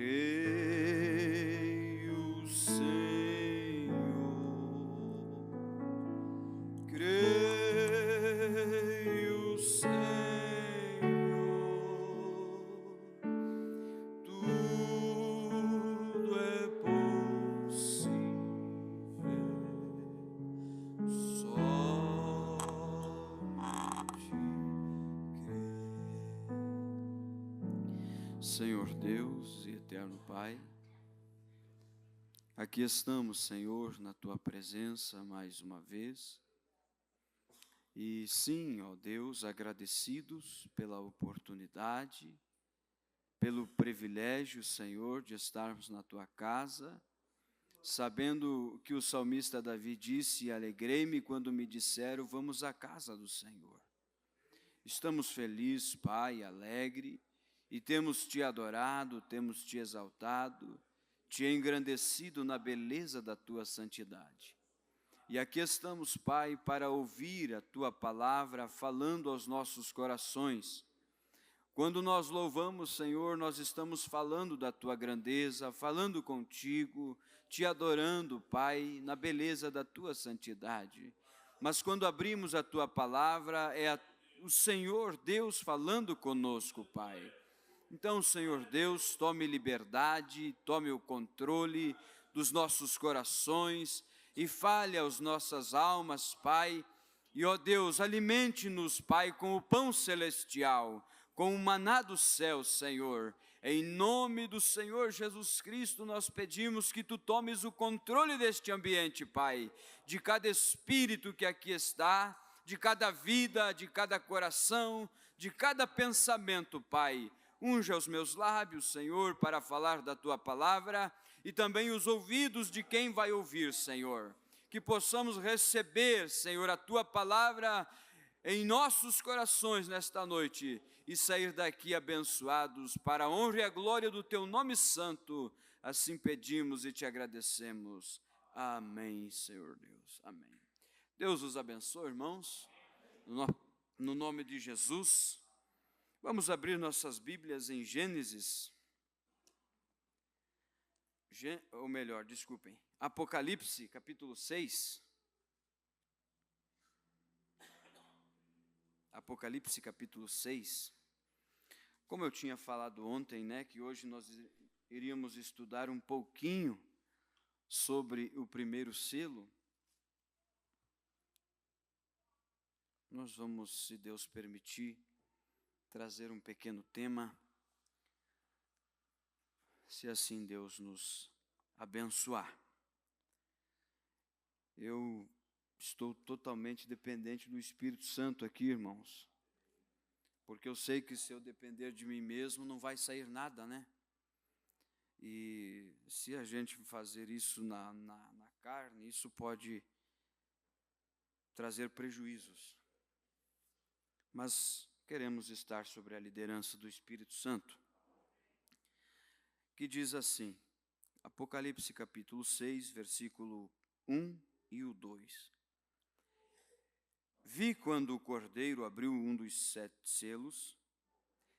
Creio, Senhor, creio, Senhor, tudo é possível, somente crer. Senhor Deus e eterno Pai, aqui estamos, Senhor, na Tua presença mais uma vez. E sim, ó Deus, agradecidos pela oportunidade, pelo privilégio, Senhor, de estarmos na Tua casa, sabendo que o salmista Davi disse: alegrei-me quando me disseram, vamos à casa do Senhor. Estamos felizes, Pai, alegre, e temos Te adorado, temos Te exaltado, Te engrandecido na beleza da Tua santidade. E aqui estamos, Pai, para ouvir a Tua palavra falando aos nossos corações. Quando nós louvamos, Senhor, nós estamos falando da Tua grandeza, falando contigo, Te adorando, Pai, na beleza da Tua santidade. Mas quando abrimos a Tua palavra, o Senhor Deus falando conosco, Pai. Então, Senhor Deus, tome liberdade, tome o controle dos nossos corações e fale às nossas almas, Pai. E, ó Deus, alimente-nos, Pai, com o pão celestial, com o maná do céu, Senhor. Em nome do Senhor Jesus Cristo, nós pedimos que Tu tomes o controle deste ambiente, Pai, de cada espírito que aqui está, de cada vida, de cada coração, de cada pensamento, Pai. Unja os meus lábios, Senhor, para falar da Tua palavra e também os ouvidos de quem vai ouvir, Senhor. Que possamos receber, Senhor, a Tua palavra em nossos corações nesta noite e sair daqui abençoados para a honra e a glória do Teu nome santo. Assim pedimos e Te agradecemos. Amém, Senhor Deus. Amém. Deus os abençoe, irmãos. No nome de Jesus. Vamos abrir nossas Bíblias em Gênesis, ou melhor, desculpem, Apocalipse, capítulo 6. Apocalipse, capítulo 6. Como eu tinha falado ontem, né, que hoje nós iríamos estudar um pouquinho sobre o primeiro selo. Nós vamos, se Deus permitir, trazer um pequeno tema, se assim Deus nos abençoar. Eu estou totalmente dependente do Espírito Santo aqui, irmãos, porque eu sei que se eu depender de mim mesmo não vai sair nada, né? E se a gente fazer isso na carne, isso pode trazer prejuízos. Mas queremos estar sobre a liderança do Espírito Santo, que diz assim, Apocalipse capítulo 6, versículo 1 e o 2. Vi quando o Cordeiro abriu um dos 7 selos,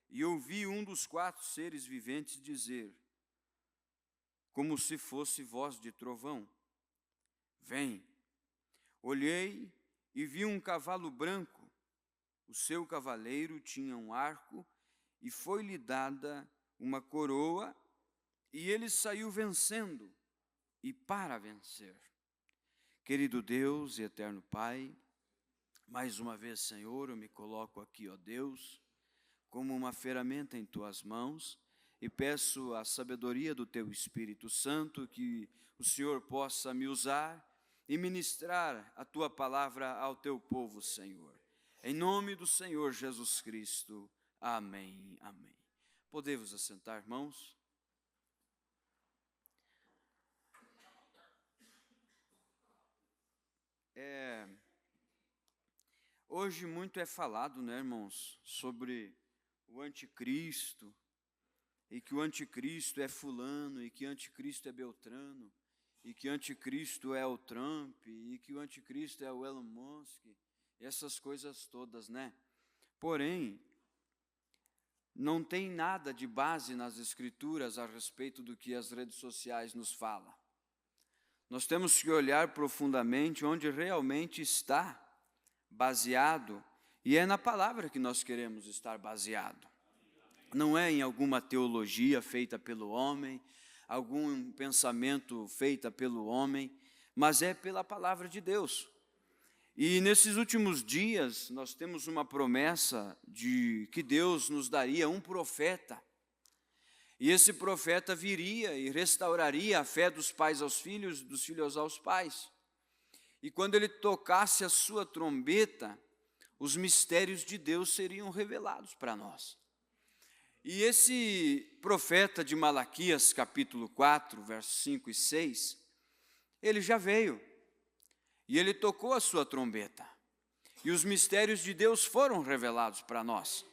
e ouvi um dos 4 seres viventes dizer, como se fosse voz de trovão, vem. Olhei e vi um cavalo branco. O seu cavaleiro tinha um arco e foi-lhe dada uma coroa e ele saiu vencendo e para vencer. Querido Deus e eterno Pai, mais uma vez, Senhor, eu me coloco aqui, ó Deus, como uma ferramenta em Tuas mãos e peço a sabedoria do Teu Espírito Santo, que o Senhor possa me usar e ministrar a Tua palavra ao Teu povo, Senhor. Em nome do Senhor Jesus Cristo. Amém, amém. Podemos assentar, irmãos? Hoje muito é falado, né, irmãos, sobre o anticristo, e que o anticristo é fulano, e que o anticristo é Beltrano, e que o anticristo é o Trump, e que o anticristo é o Elon Musk, essas coisas todas, né? Porém, não tem nada de base nas Escrituras a respeito do que as redes sociais nos falam. Nós temos que olhar profundamente onde realmente está baseado, e é na palavra que nós queremos estar baseado. Não é em alguma teologia feita pelo homem, algum pensamento feita pelo homem, mas é pela palavra de Deus. E nesses últimos dias, nós temos uma promessa de que Deus nos daria um profeta. E esse profeta viria e restauraria a fé dos pais aos filhos, dos filhos aos pais. E quando ele tocasse a sua trombeta, os mistérios de Deus seriam revelados para nós. E esse profeta de Malaquias, capítulo 4, versos 5 e 6, ele já veio. E ele tocou a sua trombeta. E os mistérios de Deus foram revelados para nós.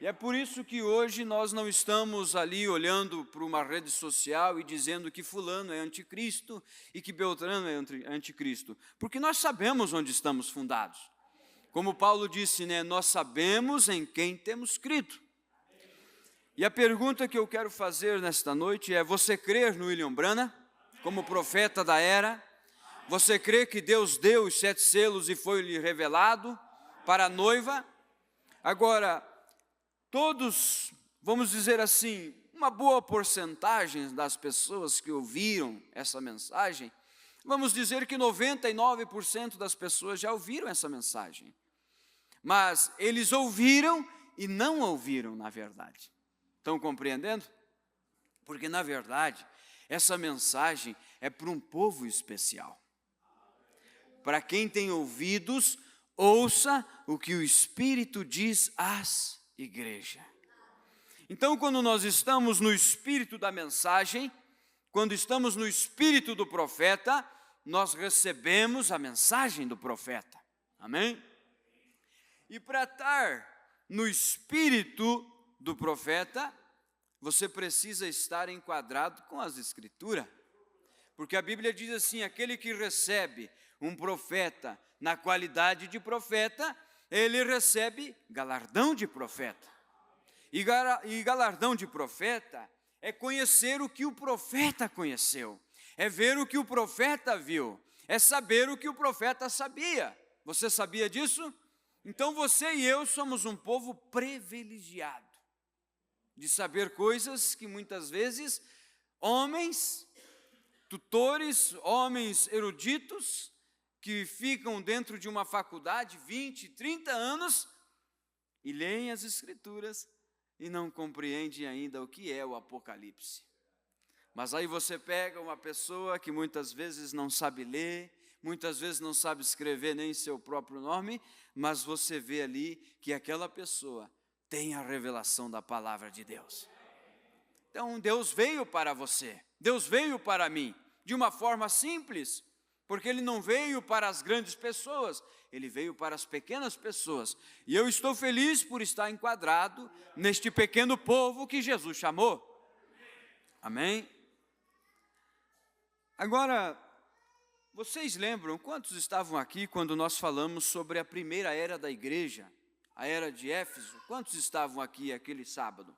E é por isso que hoje nós não estamos ali olhando para uma rede social e dizendo que fulano é anticristo e que Beltrano é anticristo. Porque nós sabemos onde estamos fundados. Como Paulo disse, né, nós sabemos em quem temos crido. E a pergunta que eu quero fazer nesta noite é: você crê no William Branham como profeta da era? Você crê que Deus deu os 7 selos e foi-lhe revelado para a noiva? Agora, todos, vamos dizer assim, uma boa porcentagem das pessoas que ouviram essa mensagem, vamos dizer que 99% das pessoas já ouviram essa mensagem. Mas eles ouviram e não ouviram, na verdade. Estão compreendendo? Porque, na verdade, essa mensagem é para um povo especial. Para quem tem ouvidos, ouça o que o Espírito diz às igrejas. Então, quando nós estamos no espírito da mensagem, quando estamos no espírito do profeta, nós recebemos a mensagem do profeta. Amém? E para estar no espírito do profeta, você precisa estar enquadrado com as Escrituras. Porque a Bíblia diz assim: aquele que recebe um profeta na qualidade de profeta, ele recebe galardão de profeta. E galardão de profeta é conhecer o que o profeta conheceu, é ver o que o profeta viu, é saber o que o profeta sabia. Você sabia disso? Então você e eu somos um povo privilegiado de saber coisas que muitas vezes homens, tutores, homens eruditos, que ficam dentro de uma faculdade 20, 30 anos e leem as Escrituras e não compreendem ainda o que é o Apocalipse. Mas aí você pega uma pessoa que muitas vezes não sabe ler, muitas vezes não sabe escrever nem seu próprio nome, mas você vê ali que aquela pessoa tem a revelação da palavra de Deus. Então Deus veio para você, Deus veio para mim, de uma forma simples, porque Ele não veio para as grandes pessoas, Ele veio para as pequenas pessoas. E eu estou feliz por estar enquadrado neste pequeno povo que Jesus chamou. Amém? Agora, vocês lembram quantos estavam aqui quando nós falamos sobre a primeira era da igreja, a era de Éfeso? Quantos estavam aqui aquele sábado?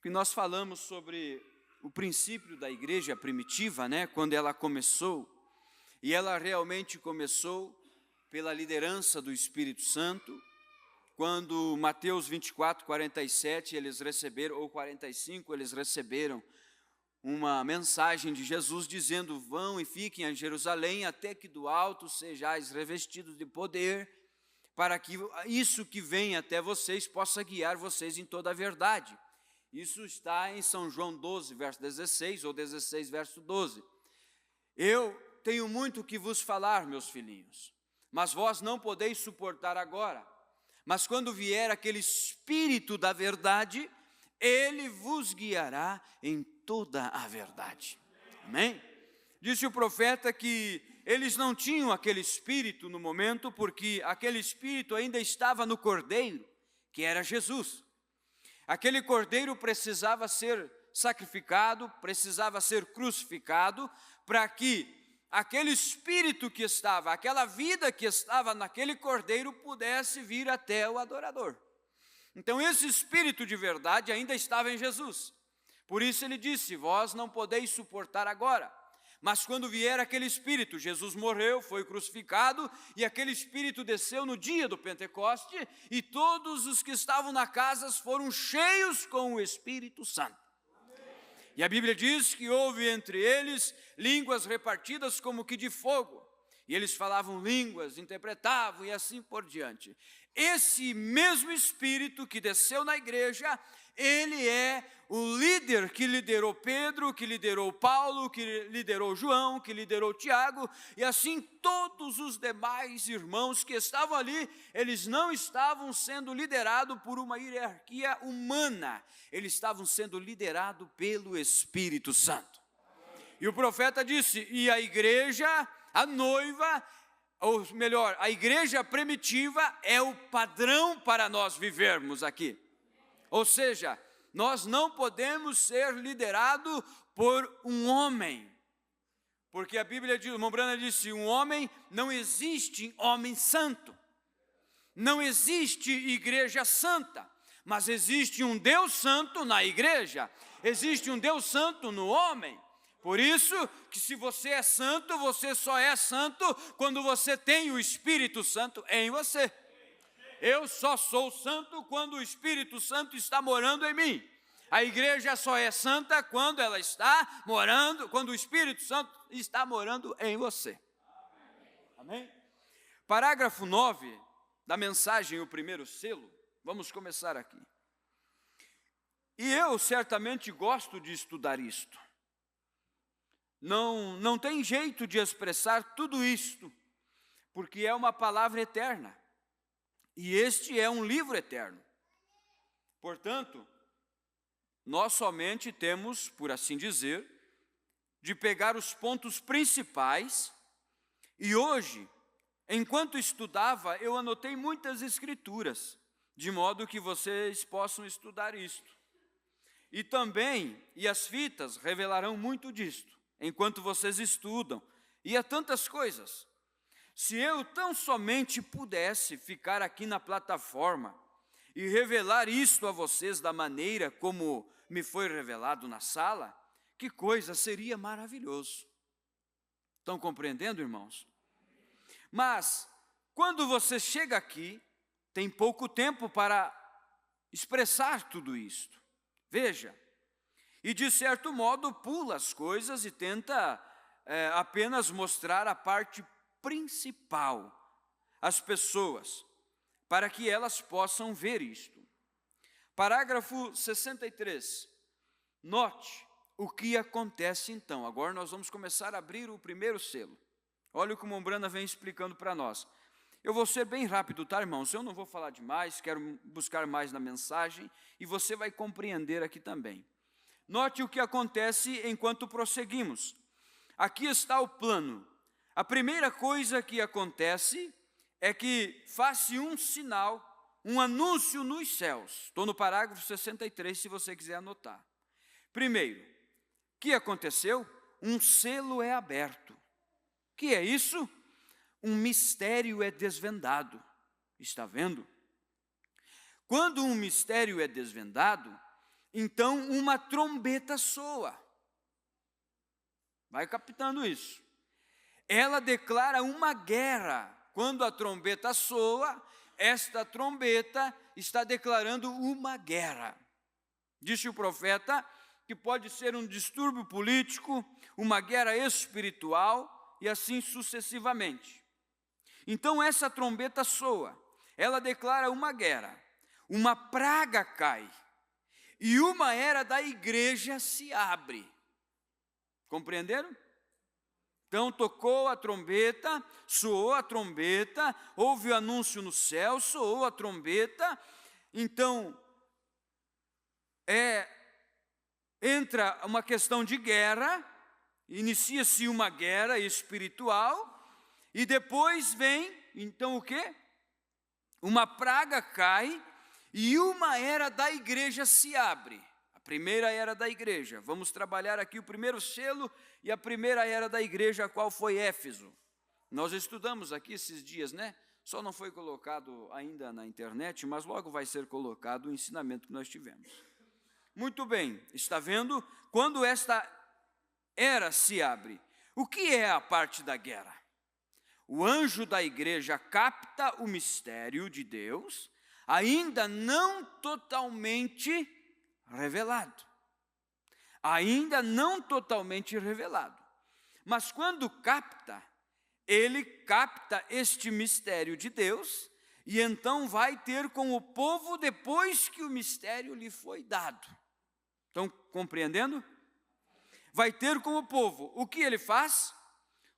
Que nós falamos sobre o princípio da igreja primitiva, né? Quando ela começou, e ela realmente começou pela liderança do Espírito Santo, quando Mateus 24, 47, eles receberam, ou 45, eles receberam uma mensagem de Jesus dizendo: vão e fiquem em Jerusalém até que do alto sejais revestidos de poder, para que isso que vem até vocês possa guiar vocês em toda a verdade. Isso está em São João 12, verso 16, ou 16, verso 12. Eu tenho muito que vos falar, meus filhinhos, mas vós não podeis suportar agora. Mas quando vier aquele Espírito da verdade, Ele vos guiará em toda a verdade. Amém? Disse o profeta que eles não tinham aquele Espírito no momento, porque aquele Espírito ainda estava no Cordeiro, que era Jesus. Aquele cordeiro precisava ser sacrificado, precisava ser crucificado, para que aquele espírito que estava, aquela vida que estava naquele cordeiro pudesse vir até o adorador. Então esse Espírito de verdade ainda estava em Jesus. Por isso ele disse: vós não podeis suportar agora. Mas quando vier aquele Espírito, Jesus morreu, foi crucificado, e aquele Espírito desceu no dia do Pentecoste, e todos os que estavam na casa foram cheios com o Espírito Santo. E a Bíblia diz que houve entre eles línguas repartidas como que de fogo. E eles falavam línguas, interpretavam e assim por diante. Esse mesmo Espírito que desceu na igreja, ele é o líder que liderou Pedro, que liderou Paulo, que liderou João, que liderou Tiago, e assim todos os demais irmãos que estavam ali, eles não estavam sendo liderados por uma hierarquia humana, eles estavam sendo liderados pelo Espírito Santo. E o profeta disse: e a igreja, a noiva, ou melhor, a igreja primitiva é o padrão para nós vivermos aqui. Ou seja, nós não podemos ser liderados por um homem, porque a Bíblia diz, o irmão Branham disse, um homem, não existe homem santo, não existe igreja santa, mas existe um Deus santo na igreja, existe um Deus santo no homem. Por isso que se você é santo, você só é santo quando você tem o Espírito Santo em você. Eu só sou santo quando o Espírito Santo está morando em mim. A igreja só é santa quando ela está morando, quando o Espírito Santo está morando em você. Amém? Parágrafo 9 da mensagem, o primeiro selo. Vamos começar aqui. E eu certamente gosto de estudar isto. Não tem jeito de expressar tudo isto, porque é uma palavra eterna. E este é um livro eterno. Portanto, nós somente temos, por assim dizer, de pegar os pontos principais. E hoje, enquanto estudava, eu anotei muitas escrituras, de modo que vocês possam estudar isto. E também, e as fitas revelarão muito disto, enquanto vocês estudam, e há tantas coisas. Se eu tão somente pudesse ficar aqui na plataforma e revelar isto a vocês da maneira como me foi revelado na sala, que coisa, seria maravilhoso. Estão compreendendo, irmãos? Mas, quando você chega aqui, tem pouco tempo para expressar tudo isto. Veja, e de certo modo pula as coisas e tenta apenas mostrar a parte principal às pessoas, para que elas possam ver isto. Parágrafo 63. Note o que acontece então. Agora nós vamos começar a abrir o primeiro selo. Olha o que o irmão Branham vem explicando para nós. Eu vou ser bem rápido, tá, irmãos? Eu não vou falar demais, quero buscar mais na mensagem, e você vai compreender aqui também. Note o que acontece enquanto prosseguimos. Aqui está o plano. A primeira coisa que acontece é que faz-se um sinal, um anúncio nos céus. Estou no parágrafo 63, se você quiser anotar. Primeiro, o que aconteceu? Um selo é aberto. O que é isso? Um mistério é desvendado. Está vendo? Quando um mistério é desvendado, então uma trombeta soa. Vai captando isso. Ela declara uma guerra. Quando a trombeta soa, esta trombeta está declarando uma guerra. Disse o profeta que pode ser um distúrbio político, uma guerra espiritual e assim sucessivamente. Então essa trombeta soa, ela declara uma guerra, uma praga cai e uma era da igreja se abre. Compreenderam? Então tocou a trombeta, soou a trombeta, houve o anúncio no céu, soou a trombeta, então entra uma questão de guerra, inicia-se uma guerra espiritual, e depois vem, então o quê? Uma praga cai, e uma era da igreja se abre. A primeira era da igreja. Vamos trabalhar aqui o primeiro selo, e a primeira era da igreja, a qual foi Éfeso. Nós estudamos aqui esses dias, né? Só não foi colocado ainda na internet, mas logo vai ser colocado o ensinamento que nós tivemos. Muito bem, está vendo? Quando esta era se abre, o que é a parte da guerra? O anjo da igreja capta o mistério de Deus, ainda não totalmente revelado. Ainda não totalmente revelado. Mas quando capta, ele capta este mistério de Deus, e então vai ter com o povo depois que o mistério lhe foi dado. Estão compreendendo? Vai ter com o povo. O que ele faz?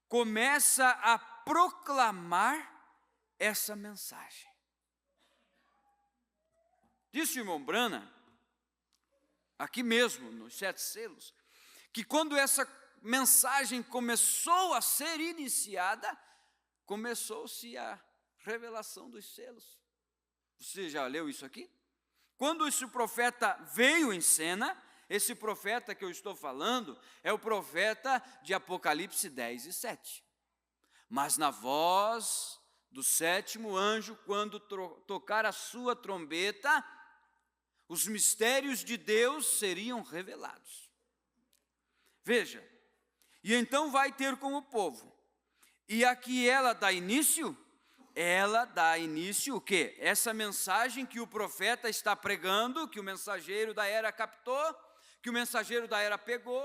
Começa a proclamar essa mensagem. Disse o irmão Branham, aqui mesmo, nos 7 selos, que quando essa mensagem começou a ser iniciada, começou-se a revelação dos selos. Você já leu isso aqui? Quando esse profeta veio em cena, esse profeta que eu estou falando é o profeta de Apocalipse 10 e 7. Mas na voz do 7º anjo, quando tocar a sua trombeta, os mistérios de Deus seriam revelados. Veja, e então vai ter com o povo. E aqui ela dá início o quê? Essa mensagem que o profeta está pregando, que o mensageiro da era captou, que o mensageiro da era pegou,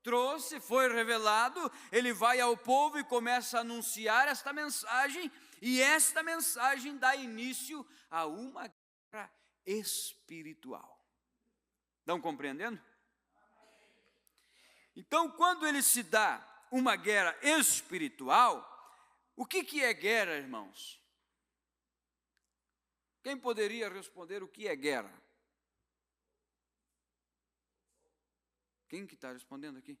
trouxe, foi revelado, ele vai ao povo e começa a anunciar esta mensagem, e esta mensagem dá início a uma guerra espiritual. Estão compreendendo? Então, quando ele se dá uma guerra espiritual, o que é guerra, irmãos? Quem poderia responder o que é guerra? Quem que está respondendo aqui?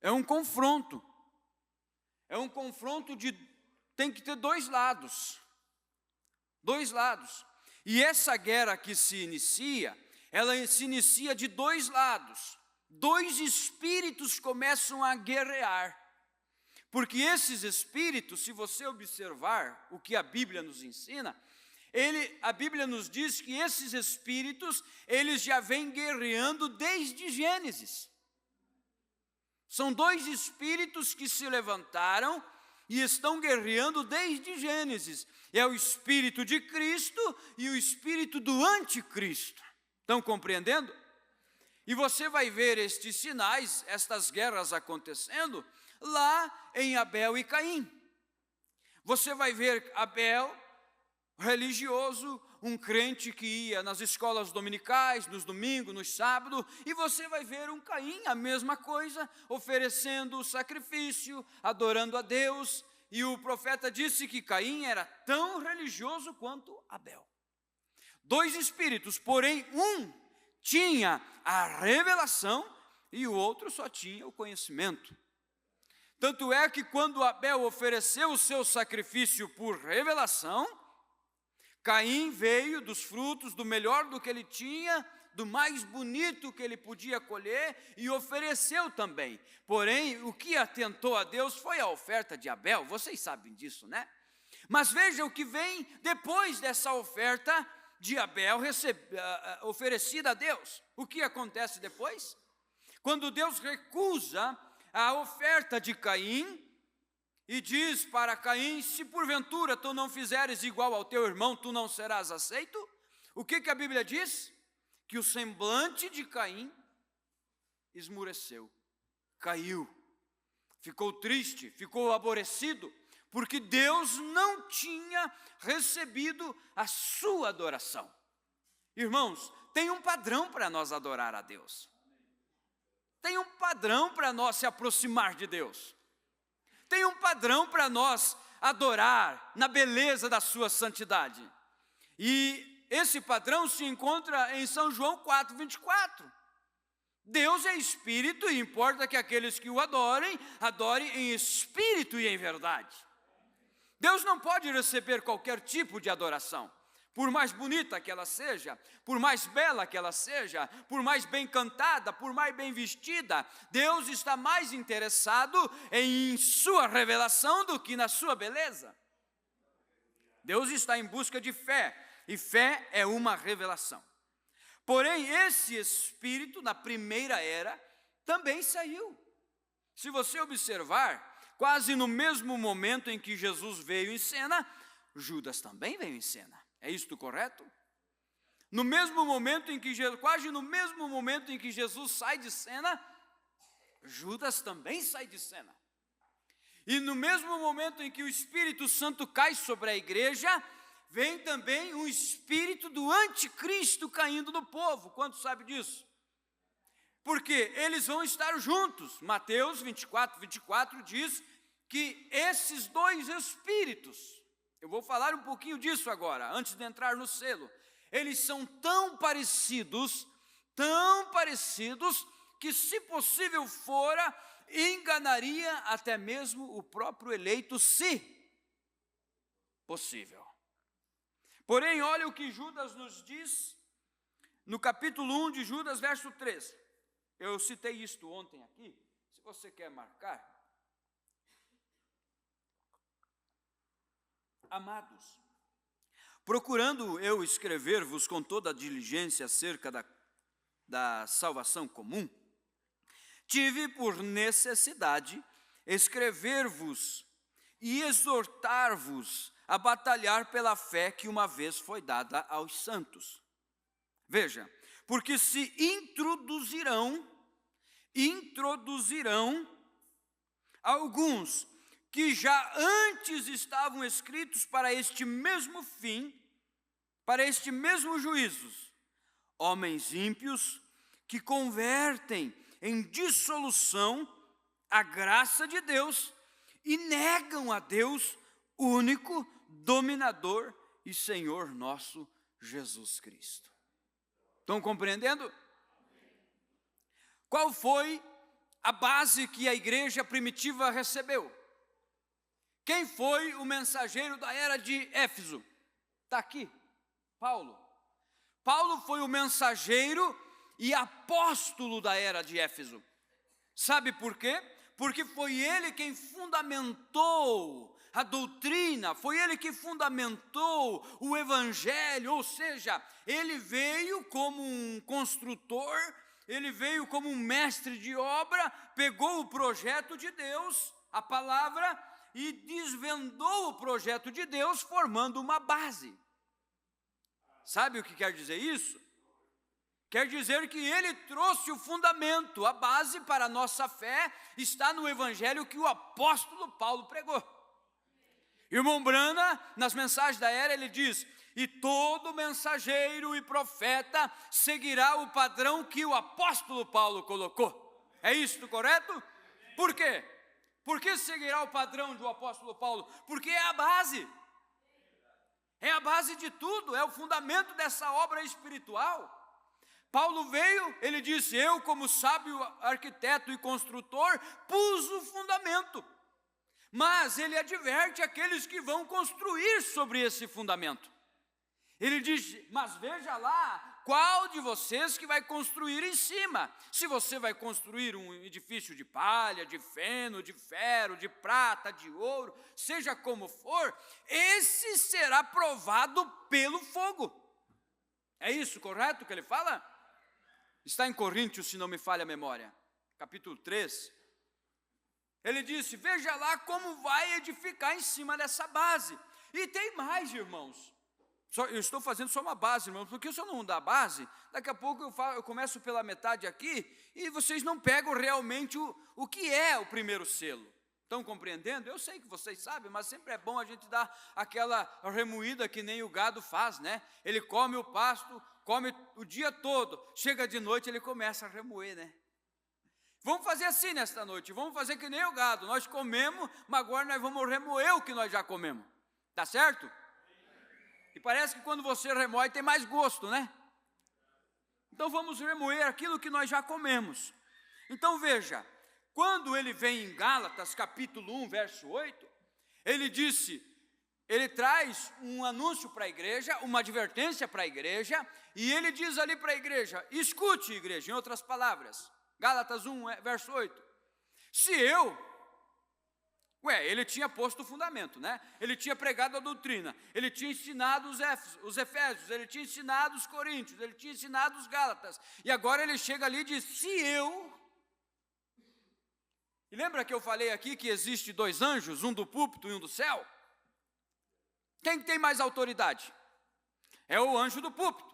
É um confronto. É um confronto tem que ter 2 lados. 2 lados. E essa guerra que se inicia, ela se inicia de 2 lados. 2 espíritos começam a guerrear. Porque esses espíritos, se você observar o que a Bíblia nos ensina, a Bíblia nos diz que esses espíritos, eles já vêm guerreando desde Gênesis. São 2 espíritos que se levantaram e estão guerreando desde Gênesis. É o espírito de Cristo e o espírito do anticristo. Estão compreendendo? E você vai ver estes sinais, estas guerras acontecendo, lá em Abel e Caim. Você vai ver Abel, religioso, um crente que ia nas escolas dominicais, nos domingos, nos sábados, e você vai ver um Caim, a mesma coisa, oferecendo o sacrifício, adorando a Deus, e o profeta disse que Caim era tão religioso quanto Abel. 2 espíritos, porém um tinha a revelação e o outro só tinha o conhecimento. Tanto é que quando Abel ofereceu o seu sacrifício por revelação, Caim veio dos frutos, do melhor do que ele tinha, do mais bonito que ele podia colher, e ofereceu também. Porém, o que atentou a Deus foi a oferta de Abel, vocês sabem disso, né? Mas veja o que vem depois dessa oferta de Abel oferecida a Deus. O que acontece depois? Quando Deus recusa a oferta de Caim e diz para Caim: se porventura tu não fizeres igual ao teu irmão, tu não serás aceito. O que a Bíblia diz? Que o semblante de Caim esmureceu, caiu, ficou triste, ficou aborrecido, porque Deus não tinha recebido a sua adoração. Irmãos, tem um padrão para nós adorar a Deus. Tem um padrão para nós se aproximar de Deus. Tem um padrão para nós adorar na beleza da sua santidade. E esse padrão se encontra em São João 4:24. Deus é espírito e importa que aqueles que o adorem em espírito e em verdade. Deus não pode receber qualquer tipo de adoração. Por mais bonita que ela seja, por mais bela que ela seja, por mais bem cantada, por mais bem vestida, Deus está mais interessado em sua revelação do que na sua beleza. Deus está em busca de fé, e fé é uma revelação. Porém, esse espírito, na primeira era, também saiu. Se você observar, quase no mesmo momento em que Jesus veio em cena, Judas também veio em cena. É isto correto? No mesmo momento em que quase no mesmo momento em que Jesus sai de cena, Judas também sai de cena. E no mesmo momento em que o Espírito Santo cai sobre a igreja, vem também um espírito do anticristo caindo no povo. Quantos sabem disso? Porque eles vão estar juntos. Mateus 24 diz que esses dois espíritos, eu vou falar um pouquinho disso agora, antes de entrar no selo, eles são tão parecidos, que se possível fora, enganaria até mesmo o próprio eleito, se possível. Porém, olha o que Judas nos diz, no capítulo 1 de Judas, verso 13. Eu citei isto ontem aqui, se você quer marcar. Amados, procurando eu escrever-vos com toda a diligência acerca da salvação comum, tive por necessidade escrever-vos e exortar-vos a batalhar pela fé que uma vez foi dada aos santos. Veja, porque se introduzirão alguns que já antes estavam escritos para este mesmo fim, para este mesmo juízo, homens ímpios que convertem em dissolução a graça de Deus e negam a Deus, único dominador e Senhor nosso Jesus Cristo. Estão compreendendo? Qual foi a base que a igreja primitiva recebeu? Quem foi o mensageiro da era de Éfeso? Está aqui, Paulo. Paulo foi o mensageiro e apóstolo da era de Éfeso. Sabe por quê? Porque foi ele quem fundamentou a doutrina, foi ele que fundamentou o evangelho, ou seja, ele veio como um construtor, ele veio como um mestre de obra, pegou o projeto de Deus, a palavra, e desvendou o projeto de Deus, formando uma base. Sabe o que quer dizer isso? Quer dizer que ele trouxe o fundamento, a base para a nossa fé está no evangelho que o apóstolo Paulo pregou. Irmão Brana, nas mensagens da era, ele diz: e todo mensageiro e profeta seguirá o padrão que o apóstolo Paulo colocou. É isso correto? Por quê? Por que seguirá o padrão do apóstolo Paulo? Porque é a base. É a base de tudo, é o fundamento dessa obra espiritual. Paulo veio, ele disse: eu como sábio arquiteto e construtor, pus o fundamento. Mas ele adverte aqueles que vão construir sobre esse fundamento. Ele diz: mas veja lá, qual de vocês que vai construir em cima? Se você vai construir um edifício de palha, de feno, de ferro, de prata, de ouro, seja como for, esse será provado pelo fogo. É isso correto que ele fala? Está em Coríntios, se não me falha a memória, capítulo 3. Ele disse: veja lá como vai edificar em cima dessa base. E tem mais, irmãos. Eu estou fazendo só uma base, irmãos, porque se eu não dar base, daqui a pouco eu começo pela metade aqui e vocês não pegam realmente o que é o primeiro selo. Estão compreendendo? Eu sei que vocês sabem, mas sempre é bom a gente dar aquela remoída que nem o gado faz, né? Ele come o pasto, come o dia todo, chega de noite ele começa a remoer, né? Vamos fazer assim nesta noite, vamos fazer que nem o gado, nós comemos, mas agora nós vamos remoer o que nós já comemos, tá certo? E parece que quando você remoe tem mais gosto, né? Então vamos remoer aquilo que nós já comemos. Então veja, quando ele vem em Gálatas capítulo 1, verso 8, ele traz um anúncio para a igreja, uma advertência para a igreja, e ele diz ali para a igreja: escute, igreja, em outras palavras, Gálatas 1, verso 8, se eu, Ele tinha posto o fundamento, né? Ele tinha pregado a doutrina, ele tinha ensinado os Efésios, ele tinha ensinado os Coríntios, ele tinha ensinado os Gálatas, e agora ele chega ali e diz, e lembra que eu falei aqui que existe 2 anjos, um do púlpito e um do céu? Quem tem mais autoridade? É o anjo do púlpito.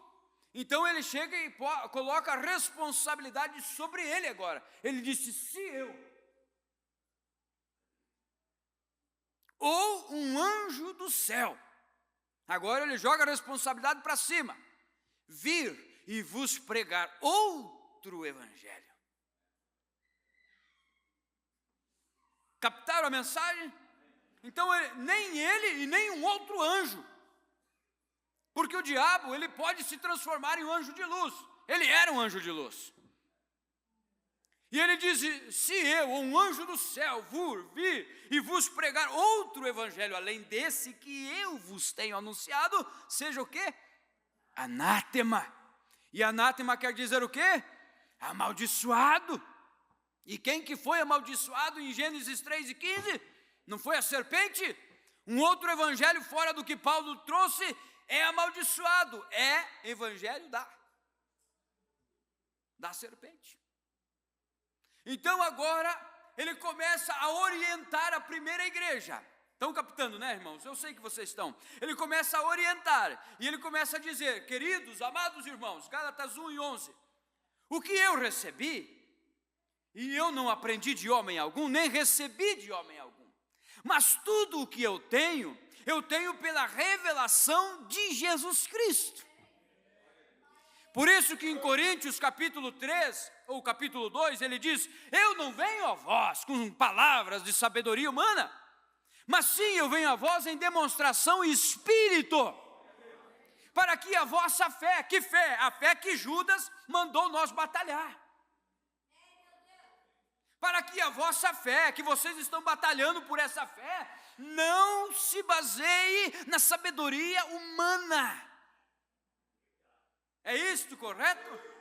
Então ele chega e coloca a responsabilidade sobre ele agora. Ele disse, se eu, ou um anjo do céu, agora ele joga a responsabilidade para cima, vir e vos pregar outro evangelho. Captaram a mensagem? Então nem ele e nem um outro anjo, porque o diabo ele pode se transformar em um anjo de luz, ele era um anjo de luz. E ele diz, se eu, ou um anjo do céu, vir e vos pregar outro evangelho, além desse que eu vos tenho anunciado, seja o quê? Anátema. E anátema quer dizer o quê? Amaldiçoado. E quem que foi amaldiçoado em Gênesis 3:15? Não foi a serpente? Um outro evangelho fora do que Paulo trouxe é amaldiçoado. É evangelho da serpente. Então agora ele começa a orientar a primeira igreja. Estão captando, né, irmãos? Eu sei que vocês estão. Ele começa a orientar e ele começa a dizer, queridos, amados irmãos, Gálatas 1:11, o que eu recebi, e eu não aprendi de homem algum, nem recebi de homem algum, mas tudo o que eu tenho pela revelação de Jesus Cristo. Por isso que em Coríntios capítulo 3, ou capítulo 2, ele diz, eu não venho a vós com palavras de sabedoria humana, mas sim eu venho a vós em demonstração e espírito, para que a vossa fé, que fé? A fé que Judas mandou nós batalhar. Para que a vossa fé, que vocês estão batalhando por essa fé, não se baseie na sabedoria humana. É isto correto?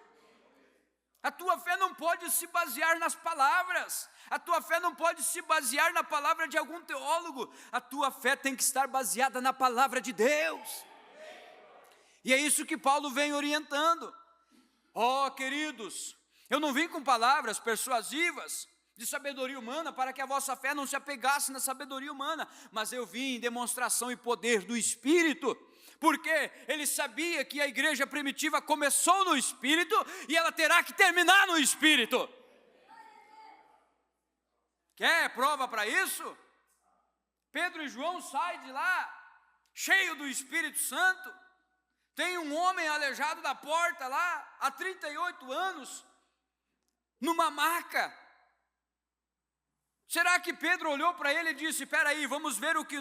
A tua fé não pode se basear nas palavras, a tua fé não pode se basear na palavra de algum teólogo, a tua fé tem que estar baseada na palavra de Deus. E é isso que Paulo vem orientando. Queridos, eu não vim com palavras persuasivas de sabedoria humana para que a vossa fé não se apegasse na sabedoria humana, mas eu vim em demonstração e poder do Espírito, porque ele sabia que a igreja primitiva começou no Espírito e ela terá que terminar no Espírito. Quer prova para isso? Pedro e João saem de lá, cheio do Espírito Santo. Tem um homem aleijado da porta lá, há 38 anos, numa maca. Será que Pedro olhou para ele e disse, espera aí, vamos ver o que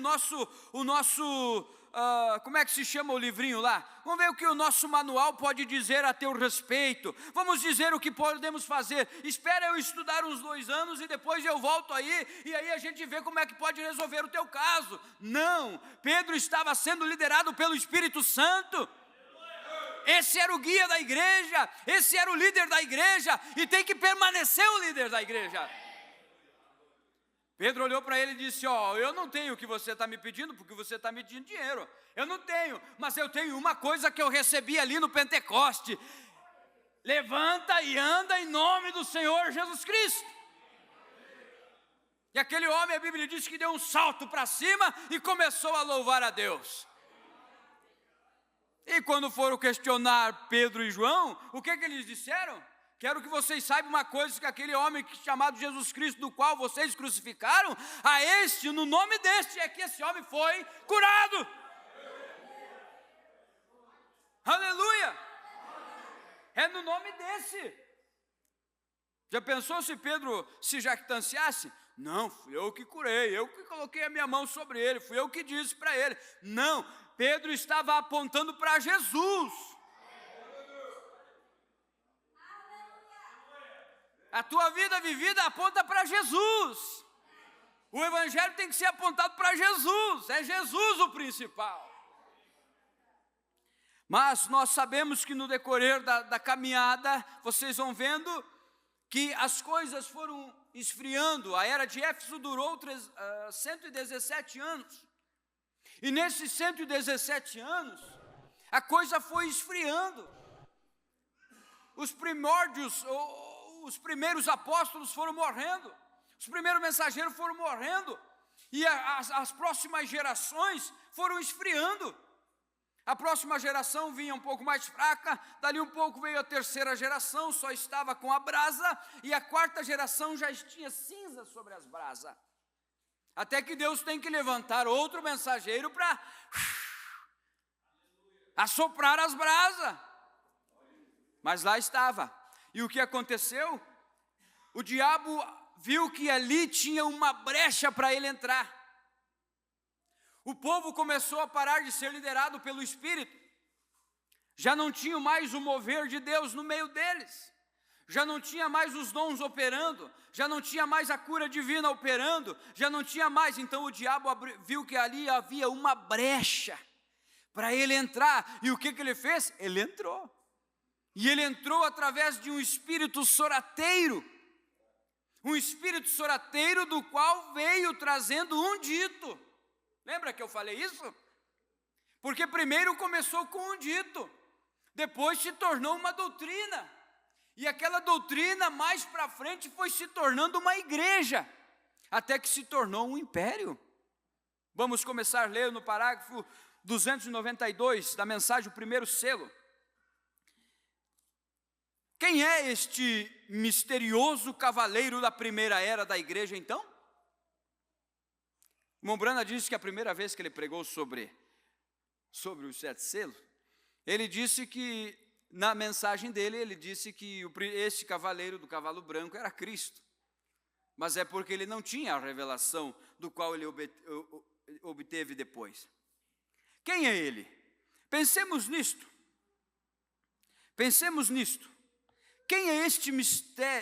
como é que se chama o livrinho lá? Vamos ver o que o nosso manual pode dizer a teu respeito. Vamos dizer o que podemos fazer. Espera eu estudar uns 2 anos e depois eu volto aí, e aí a gente vê como é que pode resolver o teu caso. Não, Pedro estava sendo liderado pelo Espírito Santo. Esse era o guia da igreja, esse era o líder da igreja, e tem que permanecer o líder da igreja. Pedro olhou para ele e disse, eu não tenho o que você está me pedindo, porque você está me pedindo dinheiro. Eu não tenho, mas eu tenho uma coisa que eu recebi ali no Pentecoste. Levanta e anda em nome do Senhor Jesus Cristo. E aquele homem, a Bíblia diz que deu um salto para cima e começou a louvar a Deus. E quando foram questionar Pedro e João, o que eles disseram? Quero que vocês saibam uma coisa, que aquele homem chamado Jesus Cristo, do qual vocês crucificaram, no nome deste é que esse homem foi curado. Aleluia! É no nome desse. Já pensou se Pedro se jactanciasse? Não, fui eu que curei, eu que coloquei a minha mão sobre ele, fui eu que disse para ele. Não, Pedro estava apontando para Jesus. A tua vida vivida aponta para Jesus. O evangelho tem que ser apontado para Jesus. É Jesus o principal. Mas nós sabemos que no decorrer da caminhada, vocês vão vendo que as coisas foram esfriando. A era de Éfeso durou 117 anos. E nesses 117 anos, a coisa foi esfriando. Os primórdios, os primeiros apóstolos foram morrendo. Os primeiros mensageiros foram morrendo. E as próximas gerações foram esfriando. A próxima geração vinha um pouco mais fraca, dali um pouco veio a terceira geração, só estava com a brasa, e a quarta geração já tinha cinza sobre as brasas. Até que Deus tem que levantar outro mensageiro para assoprar as brasas. Mas lá estava. E o que aconteceu? O diabo viu que ali tinha uma brecha para ele entrar. O povo começou a parar de ser liderado pelo Espírito. Já não tinha mais o mover de Deus no meio deles. Já não tinha mais os dons operando. Já não tinha mais a cura divina operando. Já não tinha mais. Então o diabo viu que ali havia uma brecha para ele entrar. E o que ele fez? Ele entrou. E ele entrou através de um espírito sorateiro. Um espírito sorateiro do qual veio trazendo um dito. Lembra que eu falei isso? Porque primeiro começou com um dito, depois se tornou uma doutrina, e aquela doutrina mais para frente foi se tornando uma igreja, até que se tornou um império. Vamos começar a ler no parágrafo 292 da mensagem, o primeiro selo. Quem é este misterioso cavaleiro da primeira era da igreja então? Mombrana disse que a primeira vez que ele pregou sobre os 7 selos, ele disse que, na mensagem dele, ele disse que este cavaleiro do cavalo branco era Cristo. Mas é porque ele não tinha a revelação do qual ele obteve depois. Quem é ele? Pensemos nisto. Pensemos nisto. Quem é este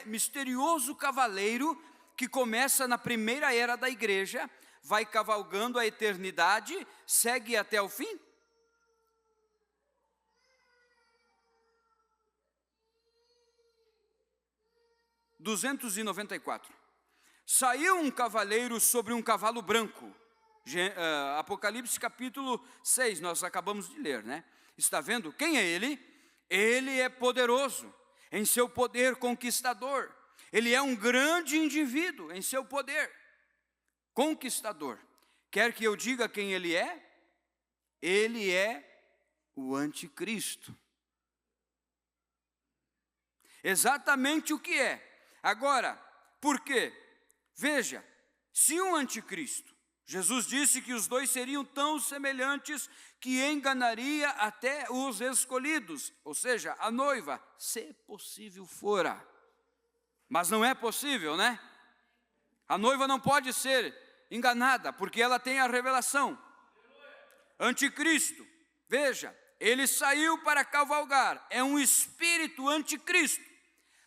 misterioso cavaleiro que começa na primeira era da igreja, vai cavalgando a eternidade, segue até o fim? – 294. Saiu um cavaleiro sobre um cavalo branco. Apocalipse capítulo 6, nós acabamos de ler, né? Está vendo? Quem é ele? Ele é poderoso, em seu poder conquistador. Ele é um grande indivíduo em seu poder conquistador. Quer que eu diga quem ele é? Ele é o anticristo. Exatamente o que é. Agora, por quê? Veja, se um anticristo, Jesus disse que os dois seriam tão semelhantes que enganaria até os escolhidos, ou seja, a noiva, se possível fora. Mas não é possível, né? A noiva não pode ser enganada, porque ela tem a revelação. Anticristo, veja, ele saiu para cavalgar, é um espírito anticristo.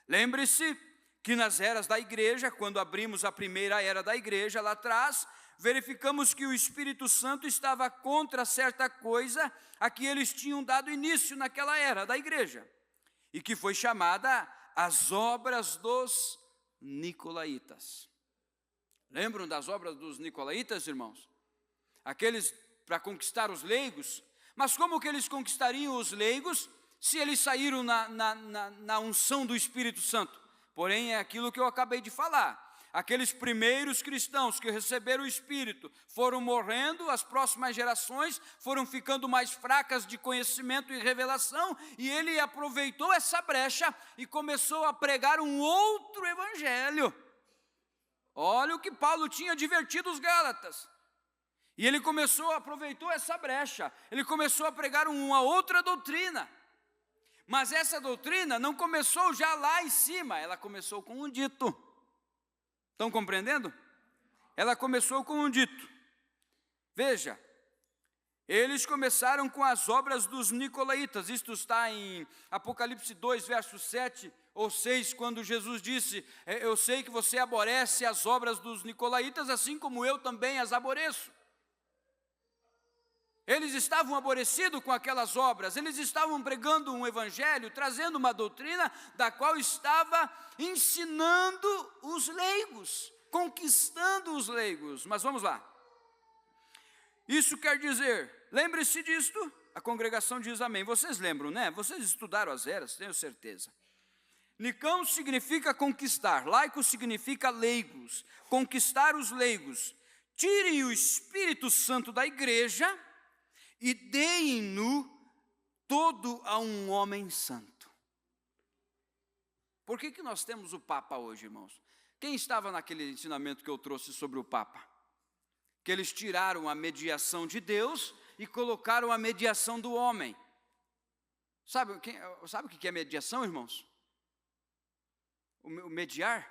Lembre-se que nas eras da igreja, quando abrimos a primeira era da igreja lá atrás, verificamos que o Espírito Santo estava contra certa coisa a que eles tinham dado início naquela era da igreja, e que foi chamada as obras dos nicolaítas. Lembram das obras dos nicolaítas, irmãos? Aqueles para conquistar os leigos. Mas como que eles conquistariam os leigos se eles saíram na unção do Espírito Santo? Porém, é aquilo que eu acabei de falar. Aqueles primeiros cristãos que receberam o Espírito foram morrendo, as próximas gerações foram ficando mais fracas de conhecimento e revelação, e ele aproveitou essa brecha e começou a pregar um outro evangelho. Olha o que Paulo tinha advertido os Gálatas. E ele aproveitou essa brecha, ele começou a pregar uma outra doutrina. Mas essa doutrina não começou já lá em cima, ela começou com um dito. Estão compreendendo? Ela começou com um dito. Veja, eles começaram com as obras dos nicolaítas. Isto está em Apocalipse 2, verso 7 ou 6, quando Jesus disse: eu sei que você aborrece as obras dos nicolaítas, assim como eu também as aborreço. Eles estavam aborrecidos com aquelas obras, eles estavam pregando um evangelho, trazendo uma doutrina da qual estava ensinando os leigos, conquistando os leigos. Mas vamos lá. Isso quer dizer, lembre-se disto, a congregação diz amém. Vocês lembram, né? Vocês estudaram as eras, tenho certeza. Nicão significa conquistar, laico significa leigos, conquistar os leigos. Tirem o Espírito Santo da igreja e deem-no todo a um homem santo. Por que nós temos o Papa hoje, irmãos? Quem estava naquele ensinamento que eu trouxe sobre o Papa? Que eles tiraram a mediação de Deus e colocaram a mediação do homem. Sabe o que é mediação, irmãos? O mediar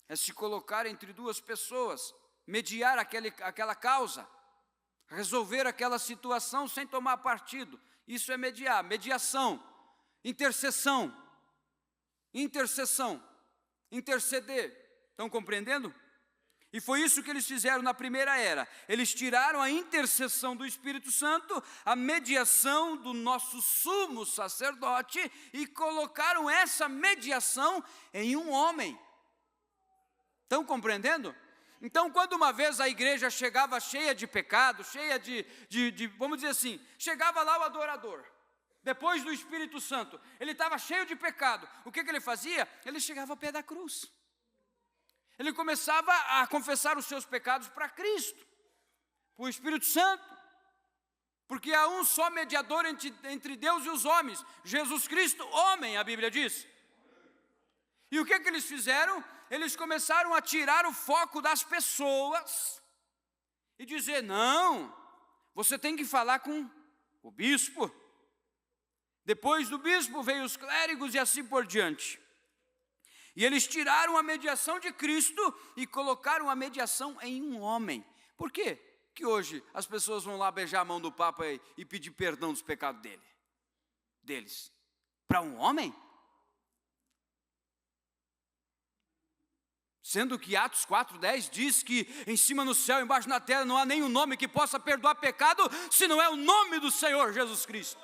é se colocar entre duas pessoas, mediar aquela causa, resolver aquela situação sem tomar partido. Isso é mediar, mediação, intercessão, interceder. Estão compreendendo? E foi isso que eles fizeram na primeira era. Eles tiraram a intercessão do Espírito Santo, a mediação do nosso sumo sacerdote e colocaram essa mediação em um homem. Estão compreendendo? Então, quando uma vez a igreja chegava cheia de pecado, cheia de vamos dizer assim, chegava lá o adorador, depois do Espírito Santo, ele estava cheio de pecado. O que ele fazia? Ele chegava ao pé da cruz. Ele começava a confessar os seus pecados para Cristo, para o Espírito Santo, porque há um só mediador entre Deus e os homens, Jesus Cristo, homem, a Bíblia diz. E o que eles fizeram? Eles começaram a tirar o foco das pessoas e dizer, não, você tem que falar com o bispo. Depois do bispo veio os clérigos e assim por diante. E eles tiraram a mediação de Cristo e colocaram a mediação em um homem. Por quê? Que hoje as pessoas vão lá beijar a mão do Papa e pedir perdão dos pecados deles. Para um homem? Sendo que Atos 4:10 diz que em cima no céu, embaixo na terra, não há nenhum nome que possa perdoar pecado, se não é o nome do Senhor Jesus Cristo.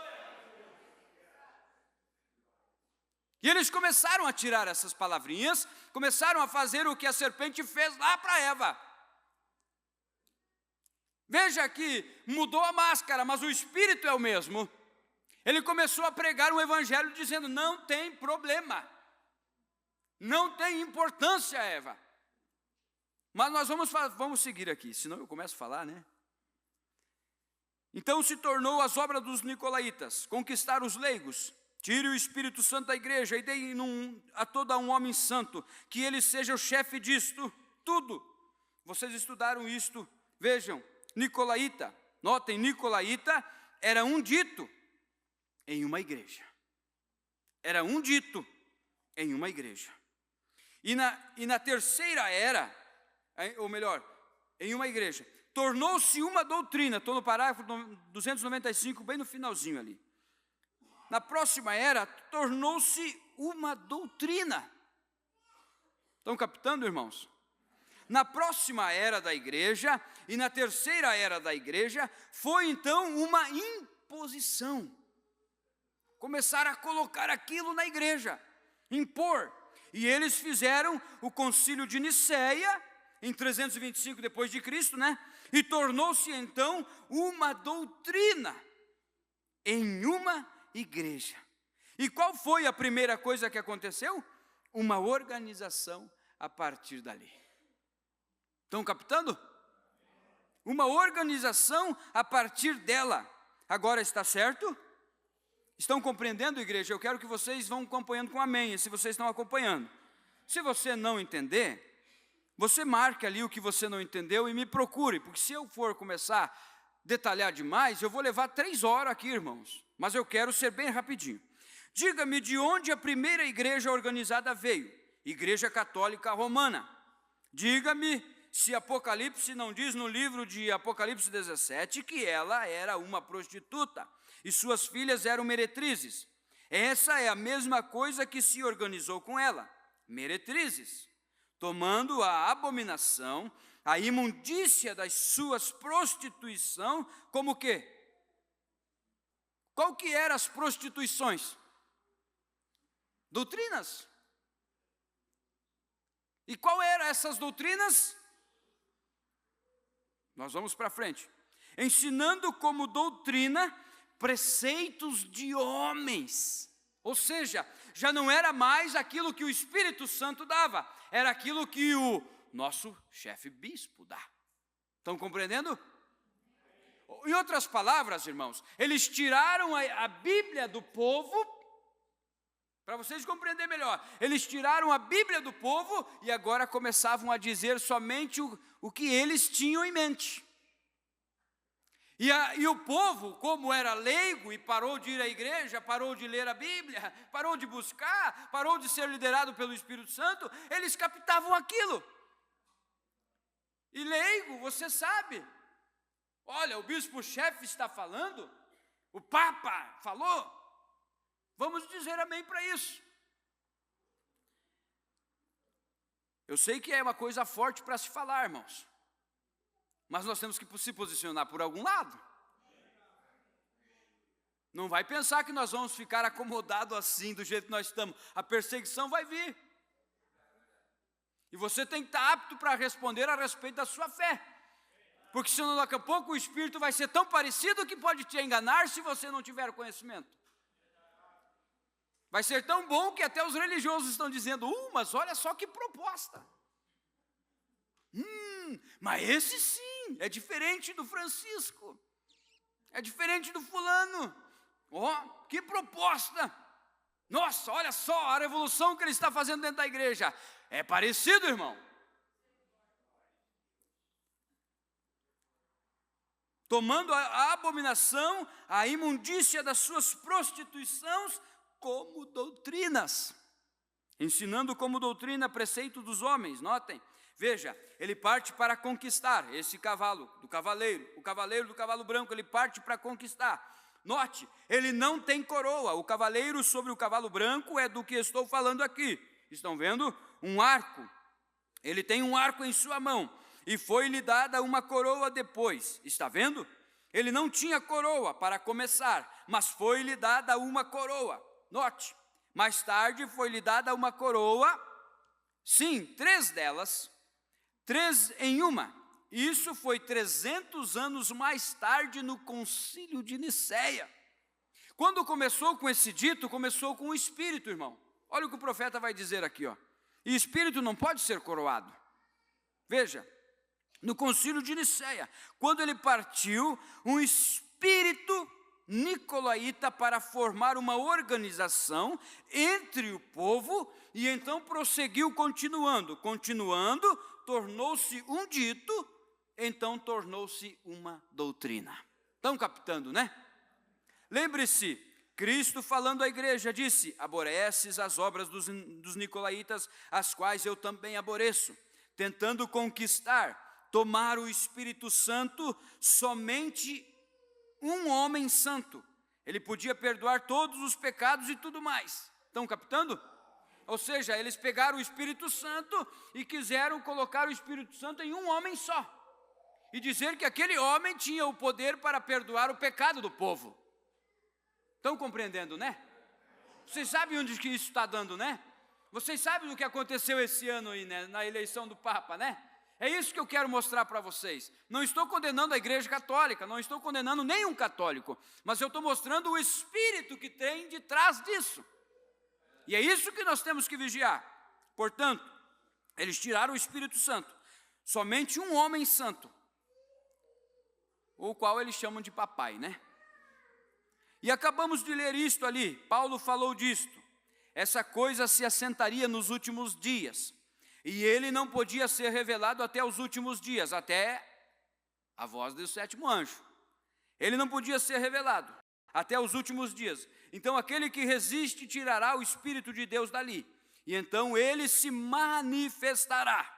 E eles começaram a tirar essas palavrinhas, começaram a fazer o que a serpente fez lá para Eva. Veja que mudou a máscara, mas o espírito é o mesmo. Ele começou a pregar um evangelho dizendo, não tem problema, não tem importância, Eva. Mas nós vamos seguir aqui, senão eu começo a falar, né? Então se tornou as obras dos nicolaítas, conquistar os leigos. Tire o Espírito Santo da igreja e dê a todo um homem santo, que ele seja o chefe disto tudo. Vocês estudaram isto, vejam, nicolaíta, notem, nicolaíta era um dito em uma igreja. Era um dito em uma igreja. E na terceira era, ou melhor, em uma igreja, tornou-se uma doutrina. Estou no parágrafo 295, bem no finalzinho ali. Na próxima era, tornou-se uma doutrina. Estão captando, irmãos? Na próxima era da igreja e na terceira era da igreja, foi então uma imposição. Começaram a colocar aquilo na igreja, impor. E eles fizeram o concílio de Niceia, em 325 depois de Cristo, né? E tornou-se então uma doutrina em uma igreja. E qual foi a primeira coisa que aconteceu? Uma organização a partir dali. Estão captando? Uma organização a partir dela. Agora está certo? Estão compreendendo, igreja? Eu quero que vocês vão acompanhando com amém, se vocês estão acompanhando. Se você não entender, você marque ali o que você não entendeu e me procure, porque se eu for começar a detalhar demais, eu vou levar 3 horas aqui, irmãos. Mas eu quero ser bem rapidinho. Diga-me de onde a primeira igreja organizada veio. Igreja Católica Romana. Diga-me se Apocalipse não diz no livro de Apocalipse 17 que ela era uma prostituta e suas filhas eram meretrizes. Essa é a mesma coisa que se organizou com ela, meretrizes, tomando a abominação, a imundícia das suas prostituição, como o quê? qual que eram as prostituições? Doutrinas. E qual eram essas doutrinas? Nós vamos para frente. Ensinando como doutrina preceitos de homens. Ou seja, já não era mais aquilo que o Espírito Santo dava, era aquilo que o nosso chefe bispo dá. Estão compreendendo? Em outras palavras, irmãos, eles tiraram a Bíblia do povo, para vocês compreenderem melhor, eles tiraram a Bíblia do povo e agora começavam a dizer somente o que eles tinham em mente. E o povo, como era leigo e parou de ir à igreja, parou de ler a Bíblia, parou de buscar, parou de ser liderado pelo Espírito Santo, eles captavam aquilo. E leigo, você sabe, olha, o bispo-chefe está falando, o Papa falou, vamos dizer amém para isso. Eu sei que é uma coisa forte para se falar, irmãos, mas nós temos que se posicionar por algum lado. Não vai pensar que nós vamos ficar acomodados assim, do jeito que nós estamos. A perseguição vai vir. E você tem que estar apto para responder a respeito da sua fé. Porque senão daqui a pouco o Espírito vai ser tão parecido que pode te enganar se você não tiver conhecimento. Vai ser tão bom que até os religiosos estão dizendo, mas olha só que proposta. Mas esse sim, é diferente do Francisco, é diferente do fulano. Que proposta! Nossa, olha só a revolução que ele está fazendo dentro da igreja. É parecido, irmão. Tomando a abominação, a imundícia das suas prostituições como doutrinas. Ensinando como doutrina preceito dos homens, notem. Veja, ele parte para conquistar esse cavalo, do cavaleiro, o cavaleiro do cavalo branco, ele parte para conquistar. Note, ele não tem coroa, o cavaleiro sobre o cavalo branco é do que estou falando aqui. Estão vendo? Um arco, ele tem um arco em sua mão, e foi-lhe dada uma coroa depois, está vendo? Ele não tinha coroa para começar, mas foi-lhe dada uma coroa. Note, mais tarde foi-lhe dada uma coroa, sim, 3 delas, 3 em uma. Isso foi 300 anos mais tarde no concílio de Nicéia. Quando começou com esse dito, começou com o Espírito, irmão. Olha o que o profeta vai dizer aqui, ó. E Espírito não pode ser coroado. Veja, no concílio de Nicéia, quando ele partiu, um espírito nicolaíta para formar uma organização entre o povo, e então prosseguiu continuando, tornou-se um dito, então tornou-se uma doutrina. Estão captando, né? Lembre-se, Cristo falando à igreja disse, aborreces as obras dos nicolaítas, as quais eu também aborreço, tentando conquistar, tomar o Espírito Santo, somente um homem santo. Ele podia perdoar todos os pecados e tudo mais. Estão captando? Ou seja, eles pegaram o Espírito Santo e quiseram colocar o Espírito Santo em um homem só. E dizer que aquele homem tinha o poder para perdoar o pecado do povo. Estão compreendendo, né? Vocês sabem onde que isso está dando, né? Vocês sabem o que aconteceu esse ano aí, né? Na eleição do Papa, né? É isso que eu quero mostrar para vocês. Não estou condenando a igreja católica, não estou condenando nenhum católico, mas eu estou mostrando o espírito que tem de trás disso. E é isso que nós temos que vigiar. Portanto, eles tiraram o Espírito Santo. Somente um homem santo, o qual eles chamam de papai, né? E acabamos de ler isto ali, Paulo falou disto. Essa coisa se assentaria nos últimos dias. E ele não podia ser revelado até os últimos dias, até a voz do 7º anjo. Ele não podia ser revelado até os últimos dias. Então aquele que resiste tirará o Espírito de Deus dali. E então ele se manifestará.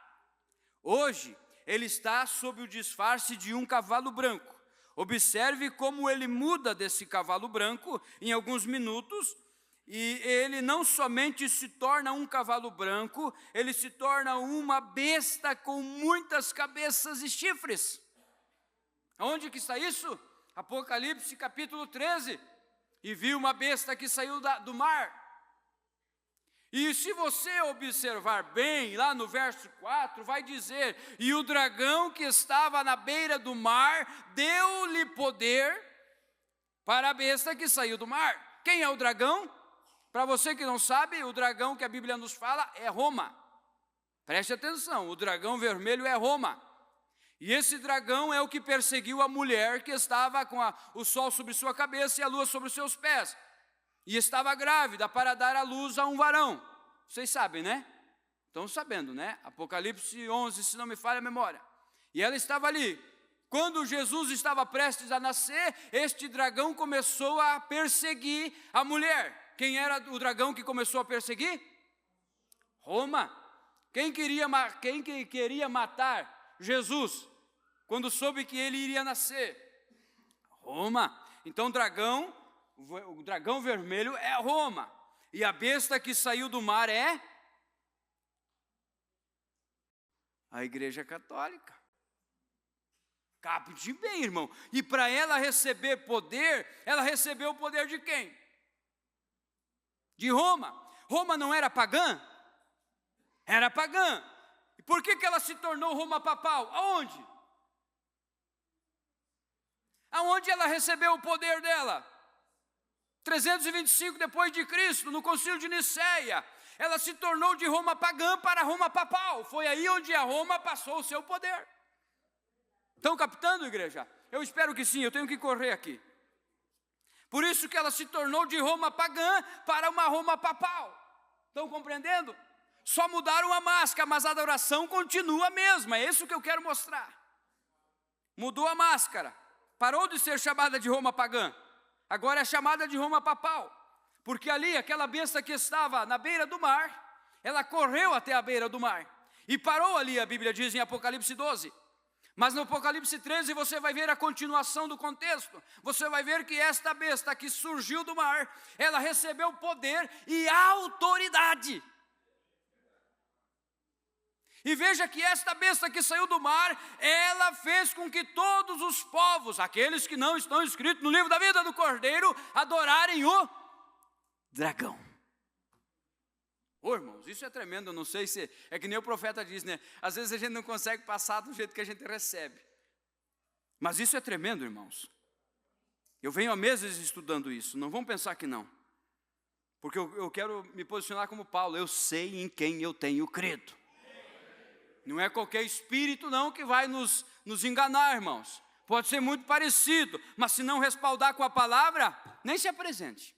Hoje ele está sob o disfarce de um cavalo branco. Observe como ele muda desse cavalo branco em alguns minutos. E ele não somente se torna um cavalo branco, ele se torna uma besta com muitas cabeças e chifres. Onde que está isso? Apocalipse capítulo 13. e vi uma besta que saiu do mar. E se você observar bem, lá no verso 4, vai dizer: e o dragão que estava na beira do mar deu-lhe poder para a besta que saiu do mar. Quem é o dragão? Para você que não sabe, o dragão que a Bíblia nos fala é Roma. Preste atenção, o dragão vermelho é Roma. E esse dragão é o que perseguiu a mulher que estava com o sol sobre sua cabeça e a lua sobre os seus pés. E estava grávida para dar à luz a um varão. Vocês sabem, né? Estão sabendo, né? Apocalipse 11, se não me falha a memória. E ela estava ali. Quando Jesus estava prestes a nascer, este dragão começou a perseguir a mulher. Quem era o dragão que começou a perseguir? Roma. Quem queria matar Jesus quando soube que ele iria nascer? Roma. Então o dragão vermelho é Roma. E a besta que saiu do mar é a Igreja Católica. Capte bem, irmão. E para ela receber poder, ela recebeu o poder de quem? De Roma. Roma não era pagã? Era pagã. E por que ela se tornou Roma papal? Aonde? Aonde ela recebeu o poder dela? 325 depois de Cristo, no Concílio de Nicéia. Ela se tornou de Roma pagã para Roma papal. Foi aí onde a Roma passou o seu poder. Estão captando, igreja? Eu espero que sim, eu tenho que correr aqui. Por isso que ela se tornou de Roma pagã para uma Roma papal. Estão compreendendo? Só mudaram a máscara, mas a adoração continua a mesma. É isso que eu quero mostrar. Mudou a máscara. Parou de ser chamada de Roma pagã. Agora é chamada de Roma papal. Porque ali, aquela besta que estava na beira do mar, ela correu até a beira do mar. E parou ali, a Bíblia diz em Apocalipse 12. Mas no Apocalipse 13 você vai ver a continuação do contexto. Você vai ver que esta besta que surgiu do mar, ela recebeu poder e autoridade. E veja que esta besta que saiu do mar, ela fez com que todos os povos, aqueles que não estão escritos no livro da vida do Cordeiro, adorarem o dragão. Ô, irmãos, isso é tremendo. Eu não sei se é que nem o profeta diz, né? Às vezes a gente não consegue passar do jeito que a gente recebe. Mas isso é tremendo, irmãos. Eu venho há meses estudando isso. Não vão pensar que não. Porque eu quero me posicionar como Paulo. Eu sei em quem eu tenho crido. Não é qualquer espírito não que vai nos enganar, irmãos. Pode ser muito parecido, mas se não respaldar com a palavra, nem se apresente.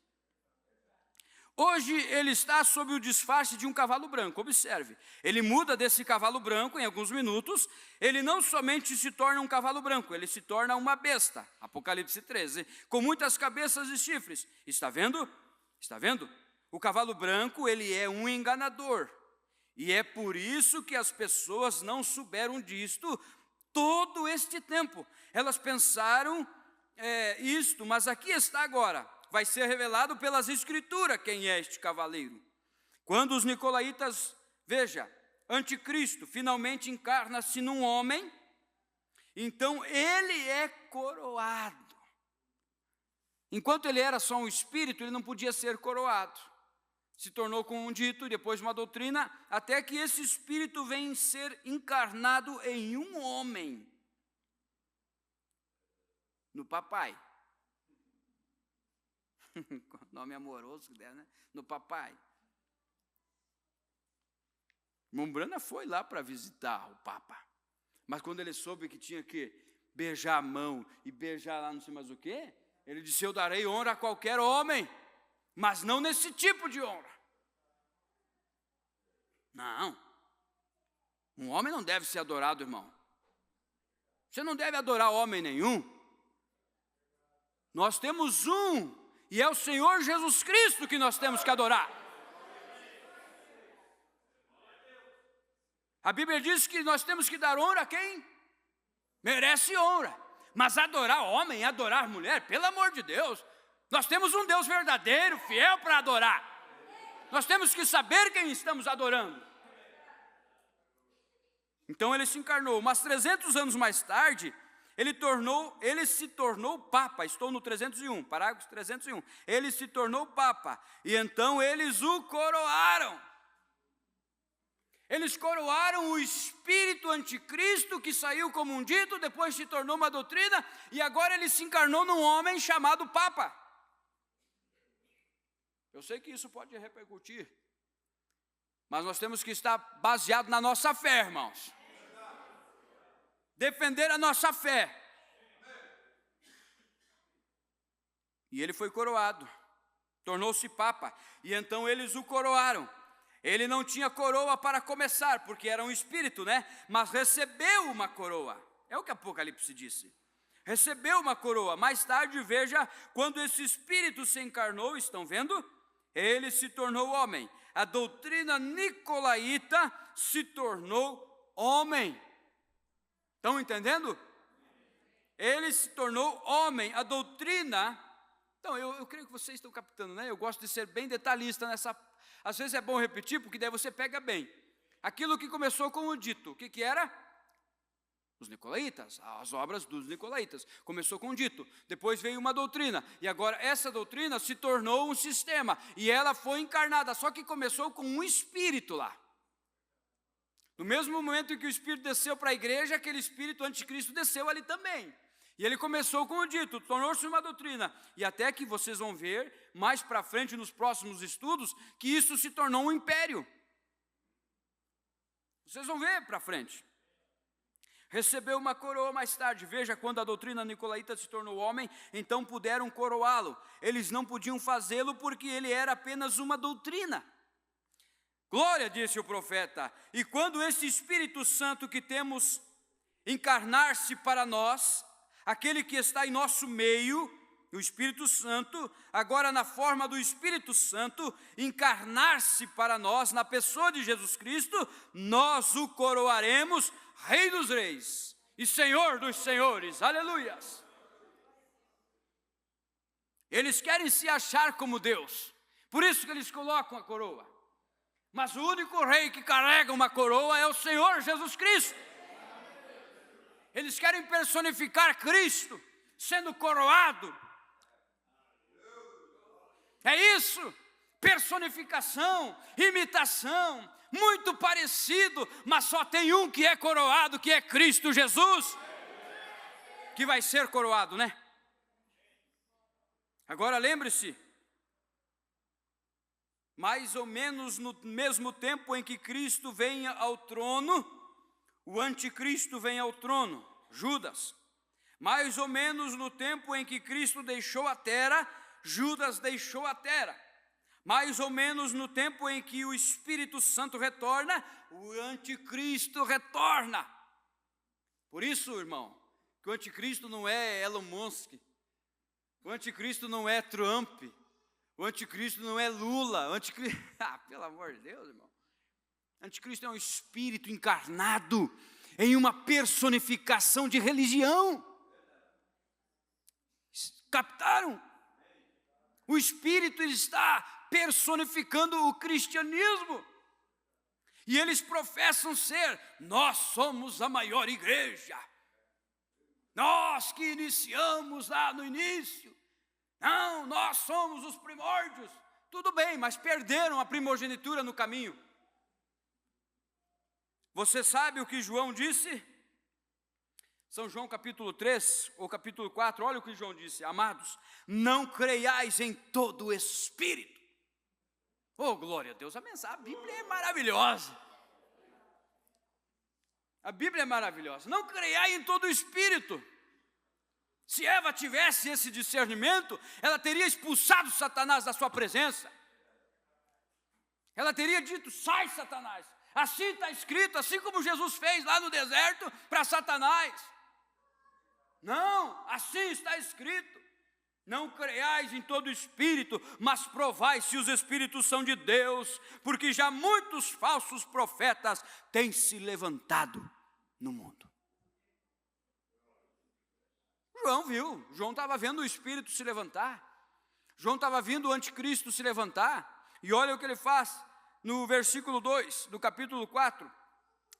Hoje ele está sob o disfarce de um cavalo branco. Observe, ele muda desse cavalo branco em alguns minutos. Ele não somente se torna um cavalo branco, ele se torna uma besta. Apocalipse 13, com muitas cabeças e chifres. Está vendo? Está vendo? O cavalo branco, ele é um enganador. E é por isso que as pessoas não souberam disto todo este tempo. Elas pensaram isto, mas aqui está agora. Vai ser revelado pelas Escrituras quem é este cavaleiro. Quando os nicolaítas, veja, anticristo finalmente encarna-se num homem, então ele é coroado. Enquanto ele era só um espírito, ele não podia ser coroado. Se tornou com um dito e depois uma doutrina, até que esse espírito vem ser encarnado em um homem. No papai. Nome amoroso que der, né? No papai. Mombrana foi lá para visitar o Papa. Mas quando ele soube que tinha que beijar a mão e beijar lá não sei mais o quê, ele disse: eu darei honra a qualquer homem, mas não nesse tipo de honra. Não. Um homem não deve ser adorado, irmão. Você não deve adorar homem nenhum. Nós temos um, e é o Senhor Jesus Cristo que nós temos que adorar. A Bíblia diz que nós temos que dar honra a quem merece honra. Mas adorar homem, adorar mulher, pelo amor de Deus. Nós temos um Deus verdadeiro, fiel para adorar. Nós temos que saber quem estamos adorando. Então ele se encarnou, mas 300 anos mais tarde, ele se tornou Papa. Estou no 301, parágrafo 301. Ele se tornou Papa, e então eles o coroaram. Eles coroaram o espírito anticristo que saiu como um dito, depois se tornou uma doutrina, e agora ele se encarnou num homem chamado Papa. Eu sei que isso pode repercutir, mas nós temos que estar baseado na nossa fé, irmãos. Defender a nossa fé. E ele foi coroado, tornou-se Papa, e então eles o coroaram. Ele não tinha coroa para começar, porque era um espírito, né? Mas recebeu uma coroa. É o que Apocalipse disse. Recebeu uma coroa. Mais tarde, veja, quando esse espírito se encarnou, estão vendo? Ele se tornou homem. A doutrina nicolaíta se tornou homem. Estão entendendo? Ele se tornou homem. A doutrina... Então, eu creio que vocês estão captando, né? Eu gosto de ser bem detalhista nessa... Às vezes é bom repetir, porque daí você pega bem. Aquilo que começou com o dito, o que era? Os nicolaítas, as obras dos nicolaítas. Começou com o dito, depois veio uma doutrina, e agora essa doutrina se tornou um sistema, e ela foi encarnada, só que começou com um espírito lá. No mesmo momento em que o espírito desceu para a igreja, aquele espírito anticristo desceu ali também. E ele começou com o dito, tornou-se uma doutrina, e até que vocês vão ver, mais para frente nos próximos estudos, que isso se tornou um império. Vocês vão ver para frente. Recebeu uma coroa mais tarde, veja, quando a doutrina nicolaíta se tornou homem, então puderam coroá-lo. Eles não podiam fazê-lo porque ele era apenas uma doutrina. Glória, disse o profeta, e quando esse Espírito Santo que temos encarnar-se para nós, aquele que está em nosso meio, o Espírito Santo, agora na forma do Espírito Santo, encarnar-se para nós, na pessoa de Jesus Cristo, nós o coroaremos Rei dos Reis e Senhor dos Senhores, aleluias. Eles querem se achar como Deus, por isso que eles colocam a coroa. Mas o único rei que carrega uma coroa é o Senhor Jesus Cristo. Eles querem personificar Cristo, sendo coroado. É isso, personificação, imitação, muito parecido, mas só tem um que é coroado, que é Cristo Jesus, que vai ser coroado, né? Agora lembre-se, mais ou menos no mesmo tempo em que Cristo vem ao trono, o anticristo vem ao trono, Judas. Mais ou menos no tempo em que Cristo deixou a terra, Judas deixou a terra. Mais ou menos no tempo em que o Espírito Santo retorna, o anticristo retorna. Por isso, irmão, que o anticristo não é Elon Musk, o anticristo não é Trump, o anticristo não é Lula, o anticristo... pelo amor de Deus, irmão. Anticristo é um espírito encarnado em uma personificação de religião. Captaram? O espírito está personificando o cristianismo. E eles professam ser, nós somos a maior igreja. Nós que iniciamos lá no início. Não, nós somos os primórdios. Tudo bem, mas perderam a primogenitura no caminho. Você sabe o que João disse? São João capítulo 3 ou capítulo 4, olha o que João disse. Amados, não creiais em todo o espírito. Oh, glória a Deus, a Bíblia é maravilhosa. A Bíblia é maravilhosa. Não creiai em todo o espírito. Se Eva tivesse esse discernimento, ela teria expulsado Satanás da sua presença. Ela teria dito, sai Satanás. Assim está escrito, assim como Jesus fez lá no deserto para Satanás. Não, assim está escrito. Não creiais em todo espírito, mas provai se os espíritos são de Deus, porque já muitos falsos profetas têm se levantado no mundo. João viu, João estava vendo o espírito se levantar. João estava vendo o anticristo se levantar. E olha o que ele faz. No versículo 2 do capítulo 4,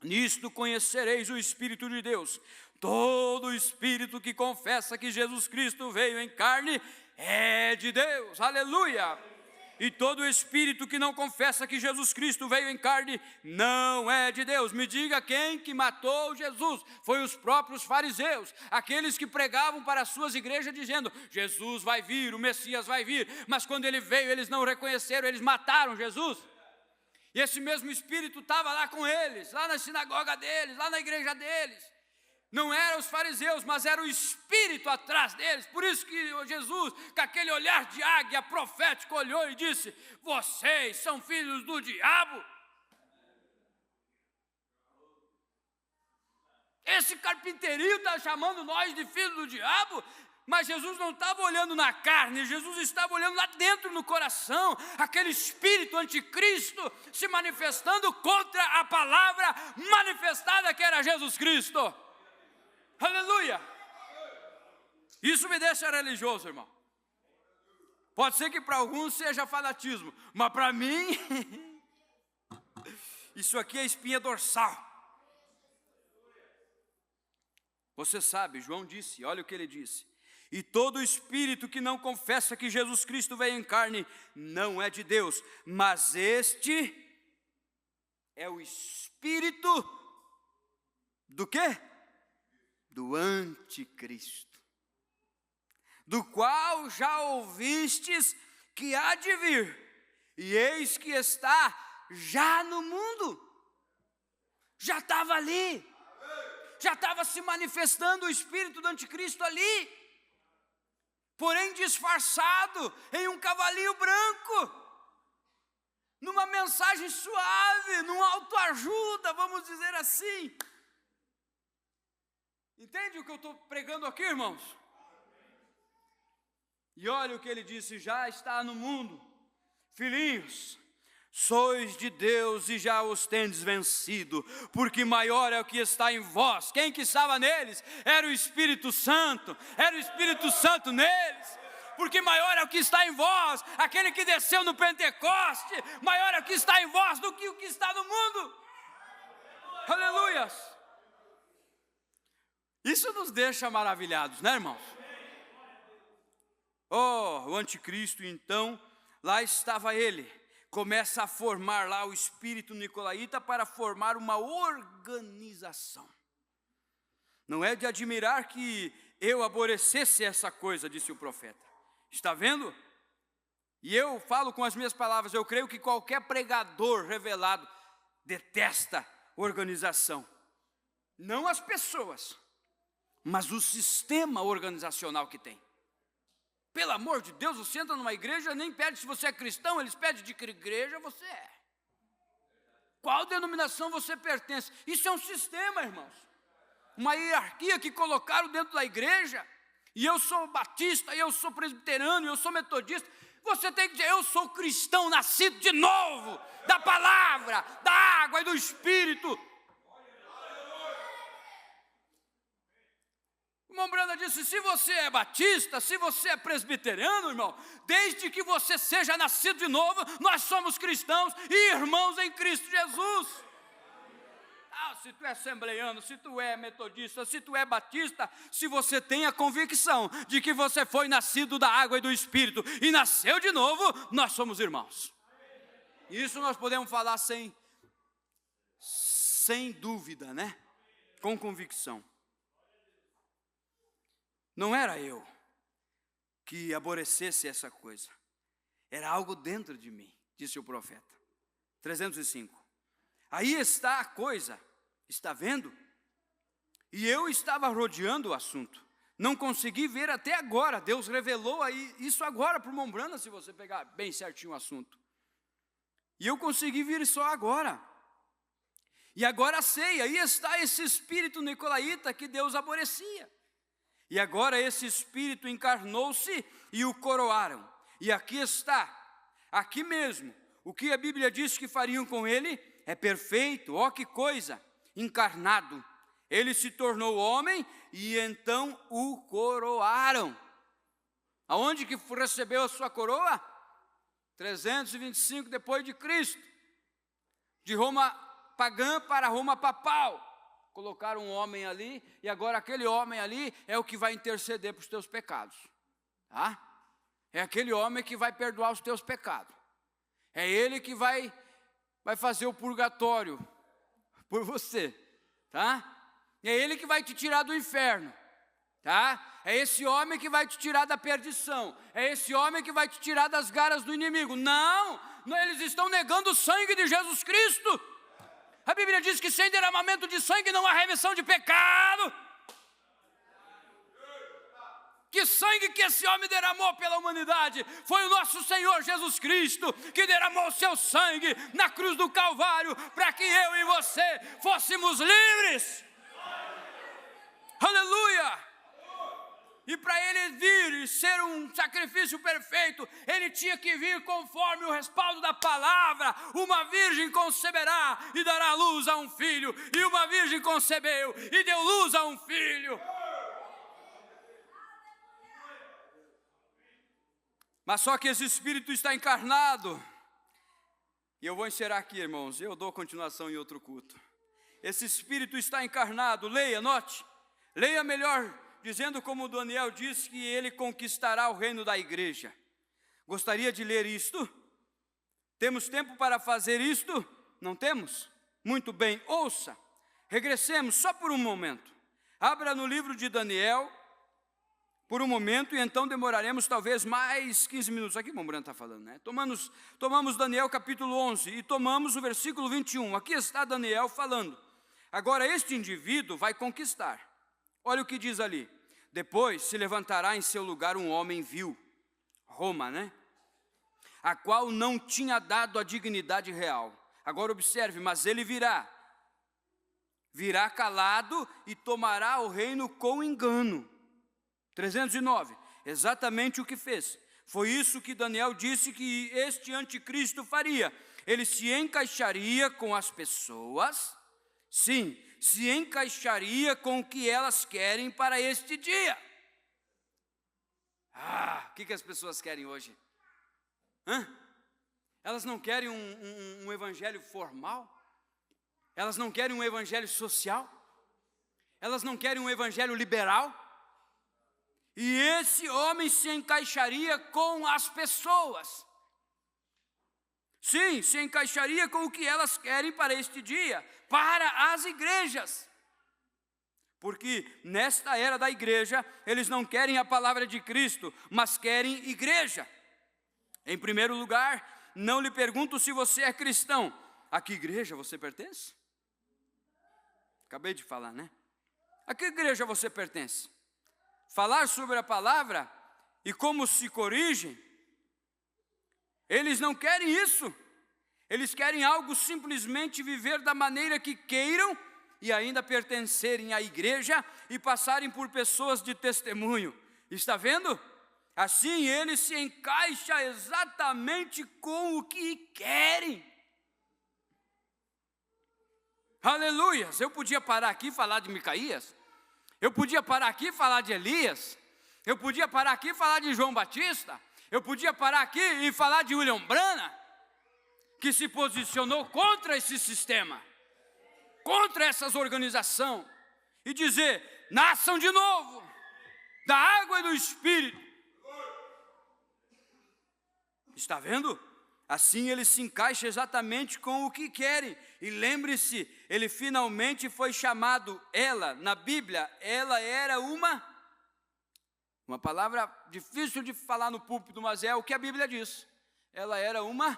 Nisto conhecereis o Espírito de Deus. Todo espírito que confessa que Jesus Cristo veio em carne é de Deus. Aleluia! E todo espírito que não confessa que Jesus Cristo veio em carne não é de Deus. Me diga quem que matou Jesus? Foi os próprios fariseus, aqueles que pregavam para as suas igrejas dizendo: Jesus vai vir, o Messias vai vir. Mas quando ele veio, eles não reconheceram, eles mataram Jesus. E esse mesmo espírito estava lá com eles, lá na sinagoga deles, lá na igreja deles. Não eram os fariseus, mas era o espírito atrás deles. Por isso que Jesus, com aquele olhar de águia profético, olhou e disse: vocês são filhos do diabo. Esse carpinteirinho está chamando nós de filhos do diabo. Mas Jesus não estava olhando na carne, Jesus estava olhando lá dentro no coração, aquele espírito anticristo se manifestando contra a palavra manifestada que era Jesus Cristo. Aleluia! Isso me deixa religioso, irmão. Pode ser que para alguns seja fanatismo, mas para mim, isso aqui é espinha dorsal. Você sabe, João disse, olha o que ele disse: e todo espírito que não confessa que Jesus Cristo veio em carne não é de Deus, mas este é o espírito do quê? Do anticristo, do qual já ouvistes que há de vir, e eis que está já no mundo. Já estava ali, já estava se manifestando o espírito do anticristo ali, porém disfarçado em um cavalinho branco, numa mensagem suave, num autoajuda, vamos dizer assim. Entende o que eu estou pregando aqui, irmãos? E olha o que ele disse: já está no mundo. Filhinhos, sois de Deus e já os tendes vencido, porque maior é o que está em vós. Quem que estava neles? Era o Espírito Santo, era o Espírito Santo neles. Porque maior é o que está em vós, aquele que desceu no Pentecoste, maior é o que está em vós do que o que está no mundo. Aleluias! Isso nos deixa maravilhados, né, irmãos? Oh, o anticristo, então, lá estava ele, começa a formar lá o espírito nicolaíta para formar uma organização. Não é de admirar que eu aborrecesse essa coisa, disse o profeta. Está vendo? E eu falo com as minhas palavras, eu creio que qualquer pregador revelado detesta organização. Não as pessoas, mas o sistema organizacional que tem. Pelo amor de Deus, você entra numa igreja, nem pede se você é cristão, eles pedem de que igreja você é. Qual denominação você pertence? Isso é um sistema, irmãos. Uma hierarquia que colocaram dentro da igreja. E eu sou batista, eu sou presbiteriano, eu sou metodista. Você tem que dizer: eu sou cristão, nascido de novo, da palavra, da água e do Espírito. O irmão Branda disse: se você é batista, se você é presbiteriano, irmão, desde que você seja nascido de novo, nós somos cristãos e irmãos em Cristo Jesus. Se tu é assembleiano, se tu é metodista, se tu é batista, se você tem a convicção de que você foi nascido da água e do Espírito e nasceu de novo, nós somos irmãos. Isso nós podemos falar sem dúvida, né? Com convicção. Não era eu que aborrecesse essa coisa, era algo dentro de mim, disse o profeta. 305. Aí está a coisa, está vendo? E eu estava rodeando o assunto, não consegui ver até agora. Deus revelou aí isso agora para o irmão Branda, se você pegar bem certinho o assunto. E eu consegui ver só agora. E agora sei, aí está esse espírito nicolaíta que Deus aborrecia. E agora esse espírito encarnou-se e o coroaram. E aqui está, aqui mesmo, o que a Bíblia diz que fariam com ele é perfeito. Ó, que coisa, encarnado. Ele se tornou homem e então o coroaram. Aonde que recebeu a sua coroa? 325 depois de Cristo. De Roma pagã para Roma papal. Colocaram um homem ali, e agora aquele homem ali é o que vai interceder para os teus pecados. Tá? É aquele homem que vai perdoar os teus pecados. É ele que vai fazer o purgatório por você. Tá? É ele que vai te tirar do inferno. Tá? É esse homem que vai te tirar da perdição. É esse homem que vai te tirar das garras do inimigo. Não, eles estão negando o sangue de Jesus Cristo. A Bíblia diz que sem derramamento de sangue não há remissão de pecado. Que sangue que esse homem derramou pela humanidade? Foi o nosso Senhor Jesus Cristo que derramou o seu sangue na cruz do Calvário para que eu e você fôssemos livres. Aleluia! E para ele vir e ser um sacrifício perfeito, ele tinha que vir conforme o respaldo da palavra. Uma virgem conceberá e dará luz a um filho. E uma virgem concebeu e deu luz a um filho. Mas só que esse Espírito está encarnado. E eu vou encerrar aqui, irmãos. Eu dou continuação em outro culto. Esse Espírito está encarnado. Leia, note. Leia melhor, dizendo como Daniel disse que ele conquistará o reino da igreja. Gostaria de ler isto? Temos tempo para fazer isto? Não temos? Muito bem, ouça. Regressemos só por um momento. Abra no livro de Daniel, por um momento, e então demoraremos talvez mais 15 minutos. Aqui o irmão Brando está falando, né? Tomamos Daniel capítulo 11 e tomamos o versículo 21. Aqui está Daniel falando. Agora este indivíduo vai conquistar. Olha o que diz ali. Depois se levantará em seu lugar um homem vil, Roma, né? A qual não tinha dado a dignidade real. Agora observe, mas ele virá calado e tomará o reino com engano. 309, exatamente o que fez. Foi isso que Daniel disse que este anticristo faria. Ele se encaixaria com as pessoas, sim, se encaixaria com o que elas querem para este dia. O que as pessoas querem hoje? Elas não querem um evangelho formal? Elas não querem um evangelho social? Elas não querem um evangelho liberal? E esse homem se encaixaria com as pessoas. Sim, se encaixaria com o que elas querem para este dia, para as igrejas. Porque nesta era da igreja, eles não querem a palavra de Cristo, mas querem igreja. Em primeiro lugar, não lhe pergunto se você é cristão. A que igreja você pertence? Acabei de falar, né? A que igreja você pertence? Falar sobre a palavra e como se corrigem. Eles não querem isso. Eles querem algo simplesmente viver da maneira que queiram e ainda pertencerem à igreja e passarem por pessoas de testemunho. Está vendo? Assim ele se encaixa exatamente com o que querem. Aleluias! Eu podia parar aqui e falar de Micaías. Eu podia parar aqui e falar de Elias. Eu podia parar aqui e falar de João Batista. Eu podia parar aqui e falar de William Branham, que se posicionou contra esse sistema, contra essas organizações, e dizer, nasçam de novo, da água e do Espírito. Está vendo? Assim ele se encaixa exatamente com o que querem. E lembre-se, ele finalmente foi chamado, na Bíblia, ela era uma palavra difícil de falar no púlpito, mas é o que a Bíblia diz. Ela era uma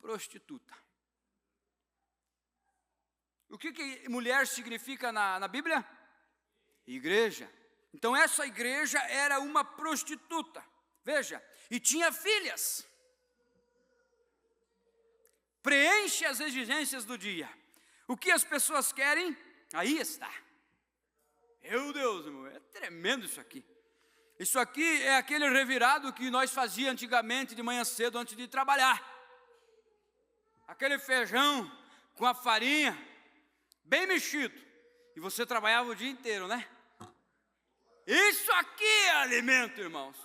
prostituta. O que mulher significa na Bíblia? Igreja. Então essa igreja era uma prostituta. Veja, e tinha filhas. Preenche as exigências do dia. O que as pessoas querem, aí está. Meu Deus, irmão, é tremendo isso aqui. Isso aqui é aquele revirado que nós fazíamos antigamente de manhã cedo antes de trabalhar. Aquele feijão com a farinha, bem mexido. E você trabalhava o dia inteiro, né? Isso aqui é alimento, irmãos.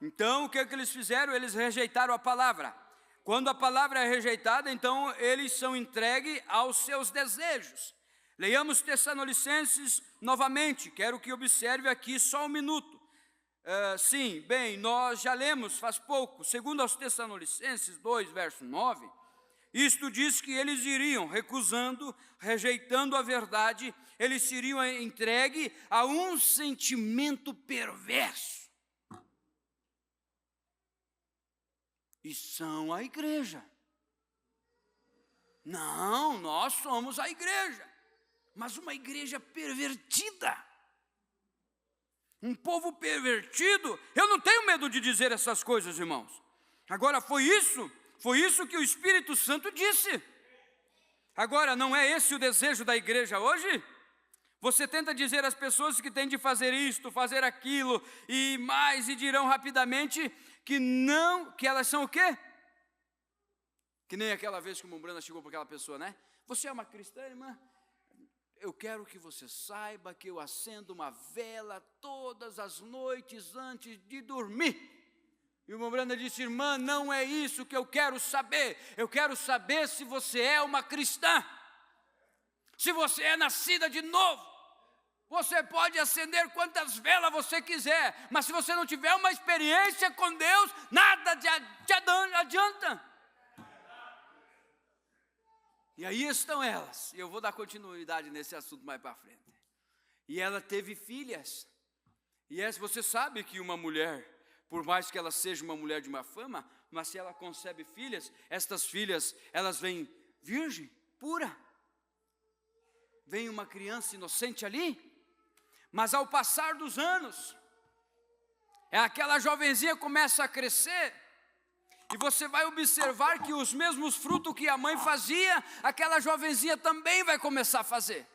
Então, o que eles fizeram? Eles rejeitaram a palavra. Quando a palavra é rejeitada, então eles são entregues aos seus desejos. Leiamos Tessalonicenses novamente, quero que observe aqui só um minuto. Sim, bem, nós já lemos faz pouco, segundo aos Tessalonicenses 2, verso 9, isto diz que eles iriam, recusando, rejeitando a verdade, eles seriam entregues a um sentimento perverso. E são a igreja. Não, nós somos a igreja, mas uma igreja pervertida. Um povo pervertido. Eu não tenho medo de dizer essas coisas, irmãos. Agora, foi isso que o Espírito Santo disse. Agora, não é esse o desejo da igreja hoje? Você tenta dizer às pessoas que têm de fazer isto, fazer aquilo, e mais, e dirão rapidamente que não, que elas são o quê? Que nem aquela vez que o Mombrana chegou para aquela pessoa, né? Você é uma cristã, irmã? Eu quero que você saiba que eu acendo uma vela todas as noites antes de dormir. E o Mombrana disse, irmã, não é isso que eu quero saber. Eu quero saber se você é uma cristã. Se você é nascida de novo. Você pode acender quantas velas você quiser, mas se você não tiver uma experiência com Deus, nada te adianta. E aí estão elas, e eu vou dar continuidade nesse assunto mais para frente. E ela teve filhas, e você sabe que uma mulher, por mais que ela seja uma mulher de uma fama, mas se ela concebe filhas, estas filhas, elas vêm virgem, pura. Vem uma criança inocente ali, mas ao passar dos anos, aquela jovenzinha começa a crescer, e você vai observar que os mesmos frutos que a mãe fazia, aquela jovenzinha também vai começar a fazer.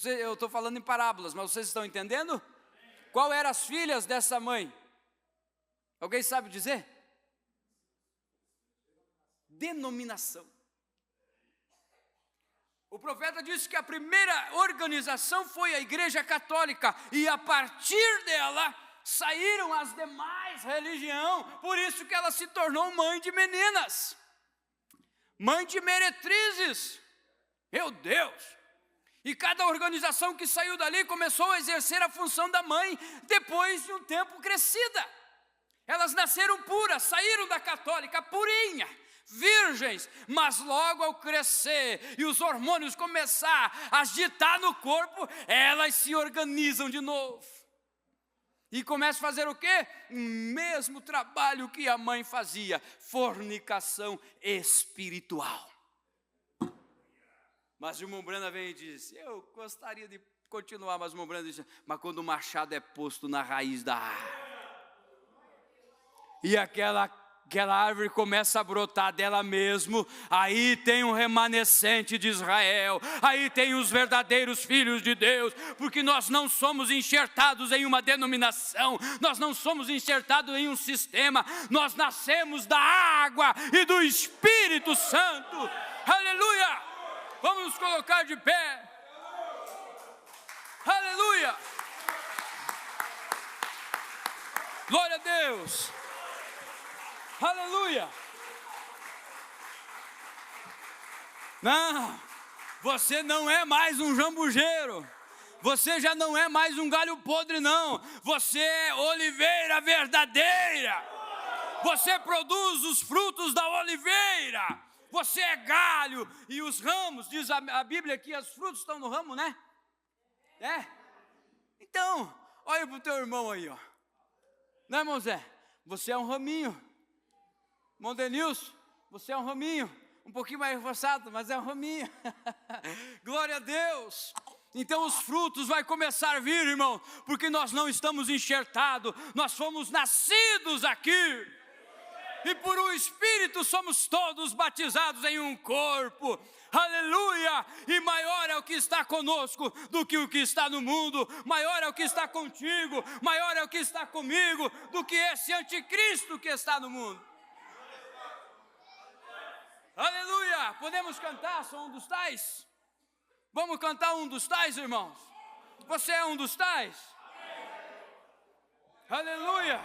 Eu estou falando em parábolas, mas vocês estão entendendo? Qual eram as filhas dessa mãe? Alguém sabe dizer? Denominação. O profeta disse que a primeira organização foi a Igreja Católica, e a partir dela saíram as demais religiões, por isso que ela se tornou mãe de meninas, mãe de meretrizes, meu Deus, e cada organização que saiu dali começou a exercer a função da mãe, depois de um tempo crescida, elas nasceram puras, saíram da católica purinha, virgens, mas logo ao crescer e os hormônios começar a agitar no corpo, elas se organizam de novo. E começam a fazer o quê? O mesmo trabalho que a mãe fazia, fornicação espiritual. Mas o Mombrana vem e diz, eu gostaria de continuar, mas o Mombrana diz, mas quando o machado é posto na raiz da árvore, e aquela árvore começa a brotar dela mesmo, aí tem um remanescente de Israel, aí tem os verdadeiros filhos de Deus, porque nós não somos enxertados em uma denominação, nós não somos enxertados em um sistema, nós nascemos da água e do Espírito Santo, aleluia, vamos nos colocar de pé, aleluia, glória a Deus, aleluia. Não, você não é mais um jambujeiro, você já não é mais um galho podre não, você é oliveira verdadeira, você produz os frutos da oliveira, você é galho, e os ramos, diz a Bíblia que os frutos estão no ramo, né? É? Então, olha para o teu irmão aí, ó. Né, irmão Zé? Você é um raminho. Irmão Denilson, você é um raminho, um pouquinho mais reforçado, mas é um raminho. Glória a Deus. Então os frutos vão começar a vir, irmão, porque nós não estamos enxertados, nós fomos nascidos aqui. E por um Espírito somos todos batizados em um corpo. Aleluia! E maior é o que está conosco do que o que está no mundo. Maior é o que está contigo, maior é o que está comigo do que esse anticristo que está no mundo. Aleluia! Podemos cantar só um dos tais? Vamos cantar um dos tais, irmãos? Você é um dos tais? Aleluia!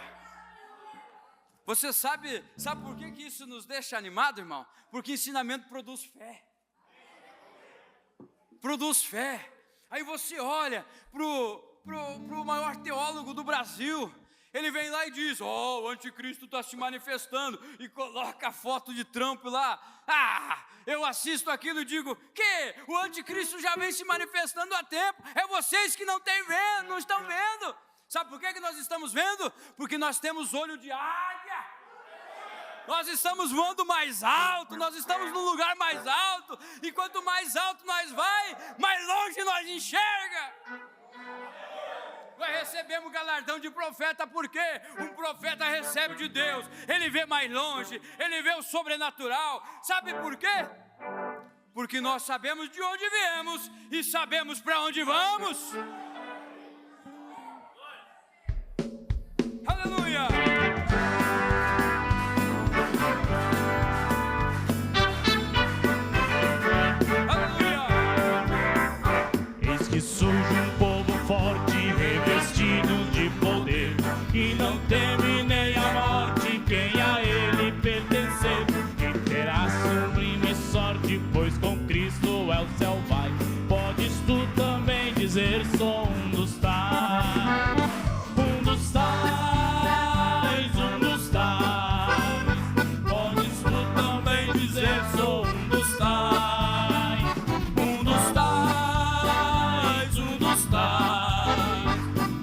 Você sabe por que isso nos deixa animado, irmão? Porque ensinamento produz fé. Produz fé. Aí você olha pro maior teólogo do Brasil, ele vem lá e diz: o anticristo está se manifestando, e coloca a foto de Trump lá. Eu assisto aquilo e digo: que o anticristo já vem se manifestando há tempo, é vocês que não estão vendo. Sabe por que nós estamos vendo? Porque nós temos olho de águia. Nós estamos voando mais alto, nós estamos num lugar mais alto, e quanto mais alto nós mais longe nós enxerga. Nós recebemos galardão de profeta, porque um profeta recebe de Deus, ele vê mais longe, ele vê o sobrenatural. Sabe por quê? Porque nós sabemos de onde viemos e sabemos para onde vamos. Aleluia! Que surge um povo forte, revestido de poder, que não teme nem a morte, quem a ele pertencer, que terá sublime sorte, pois com Cristo é o céu vai. Podes tu também dizer: sou um dos tais, um dos tais, um dos tais. Podes tu também dizer: sou um dos tais, um dos tais.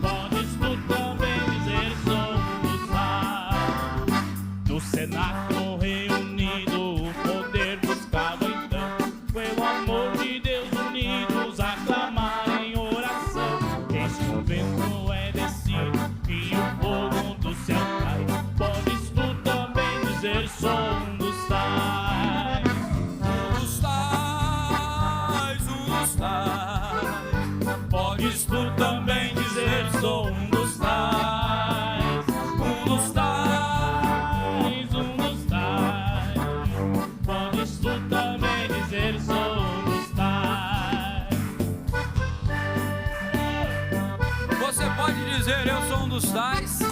Podes tu também dizer: sou um dos tais. No cenáculo reunido, o poder buscava então, foi o amor de Deus unidos a clamar em oração. Eis que o vento é descido e o fogo do céu cai. Podes tu também dizer: sou um dos tais, um dos tais, um dos tais. Podes tu também dizer: sou um dos tais, um dos tais, um dos tais. Podes tu também dizer: sou um dos tais. Você pode dizer: eu sou um dos tais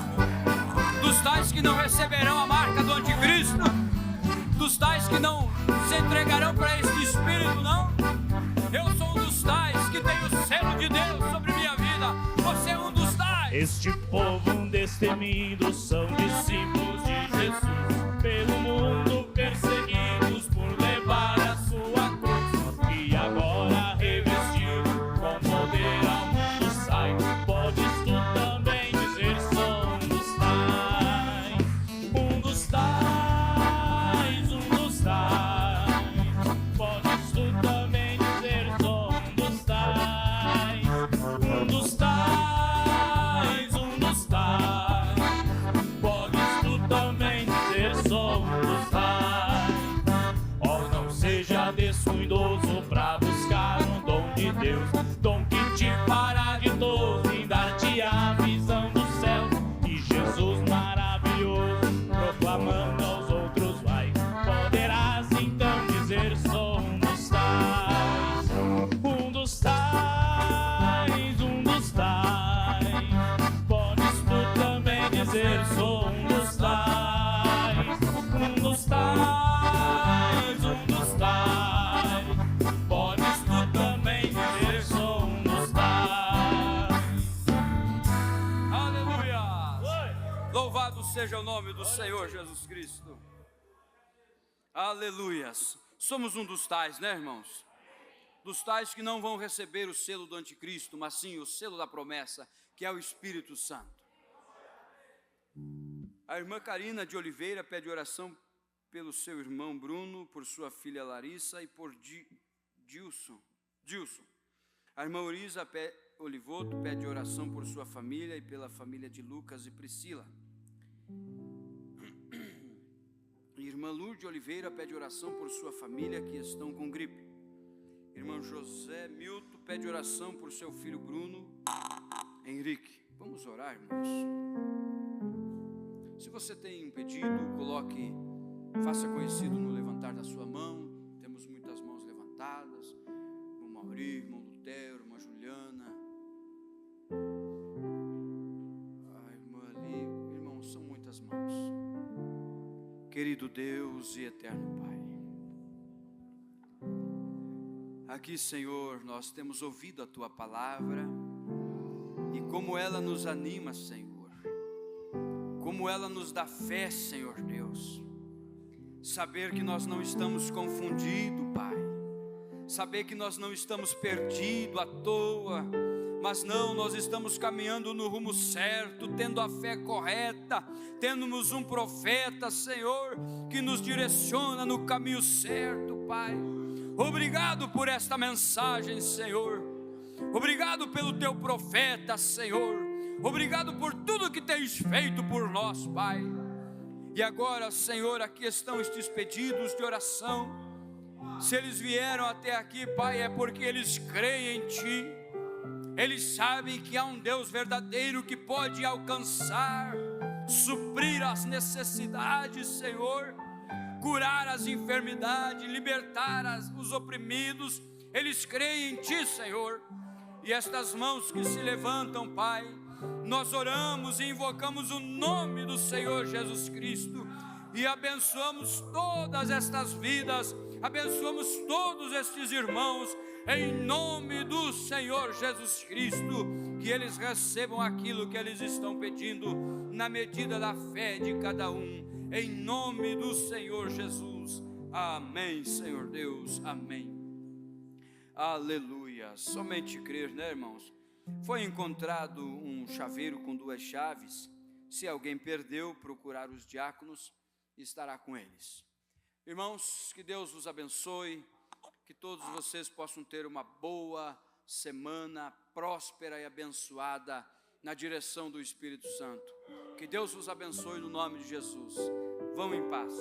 que não receberão a marca do anticristo, dos tais que não se entregarão para este espírito, não. Eu sou um dos tais que tem o selo de Deus sobre minha vida. Você é um dos tais. Este povo destemido são discípulos de Jesus, pelo mundo perseguidos por levar a sua cruz, e agora revestido com poder ao mundo sai. Podes tu também dizer: sou um dos tais, um dos tais, um dos tais. Podes tu também dizer: sou um dos tais, um dos tais, um dos tais. Podes tu também dizer: sou um dos tais. Oh, não seja descuidoso pra buscar um dom de Deus, dom que te fará ditoso em dar-te a visão do céu. E Jesus maravilhoso, proclamando aos outros vai. Poderás então dizer: sou um dos tais, um dos tais, um dos tais. Podes tu também dizer: sou um dos tais, um dos tais, um dos tais. Podes tu também dizer: sou um dos tais. Aleluia! Louvado seja o nome do Senhor Jesus Cristo. Aleluias! Somos um dos tais, né, irmãos? Dos tais que não vão receber o selo do anticristo, mas sim o selo da promessa, que é o Espírito Santo. A irmã Karina de Oliveira pede oração pelo seu irmão Bruno, por sua filha Larissa e por Dilson. A irmã Uriza Olivoto pede oração por sua família e pela família de Lucas e Priscila. Irmã Lourdes Oliveira pede oração por sua família que estão com gripe. Irmão José Milton pede oração por seu filho Bruno Henrique. Vamos orar, irmãos. Se você tem um pedido, coloque, faça conhecido no levantar da sua mão. Temos muitas mãos levantadas. Irmão Mauri, irmão Lutero, irmã Juliana, a irmã ali. Irmãos, são muitas mãos. Querido Deus e eterno Pai, aqui, Senhor, nós temos ouvido a Tua palavra e como ela nos anima, Senhor, como ela nos dá fé, Senhor Deus, saber que nós não estamos confundidos, Pai, saber que nós não estamos perdidos à toa, mas não, nós estamos caminhando no rumo certo, tendo a fé correta, temos um profeta, Senhor, que nos direciona no caminho certo, Pai. Obrigado por esta mensagem, Senhor. Obrigado pelo Teu profeta, Senhor. Obrigado por tudo que Tens feito por nós, Pai. E agora, Senhor, aqui estão estes pedidos de oração. Se eles vieram até aqui, Pai, é porque eles creem em Ti. Eles sabem que há um Deus verdadeiro que pode alcançar, suprir as necessidades, Senhor, curar as enfermidades, libertar os oprimidos. Eles creem em Ti, Senhor. E estas mãos que se levantam, Pai, nós oramos e invocamos o nome do Senhor Jesus Cristo e abençoamos todas estas vidas, abençoamos todos estes irmãos, em nome do Senhor Jesus Cristo, que eles recebam aquilo que eles estão pedindo, na medida da fé de cada um, em nome do Senhor Jesus. Amém, Senhor Deus, amém. Aleluia. Somente crer, né, irmãos? Foi encontrado um chaveiro com 2 chaves. Se alguém perdeu, procurar os diáconos, estará com eles. Irmãos, que Deus os abençoe, que todos vocês possam ter uma boa semana, próspera e abençoada, na direção do Espírito Santo. Que Deus os abençoe no nome de Jesus. Vão em paz.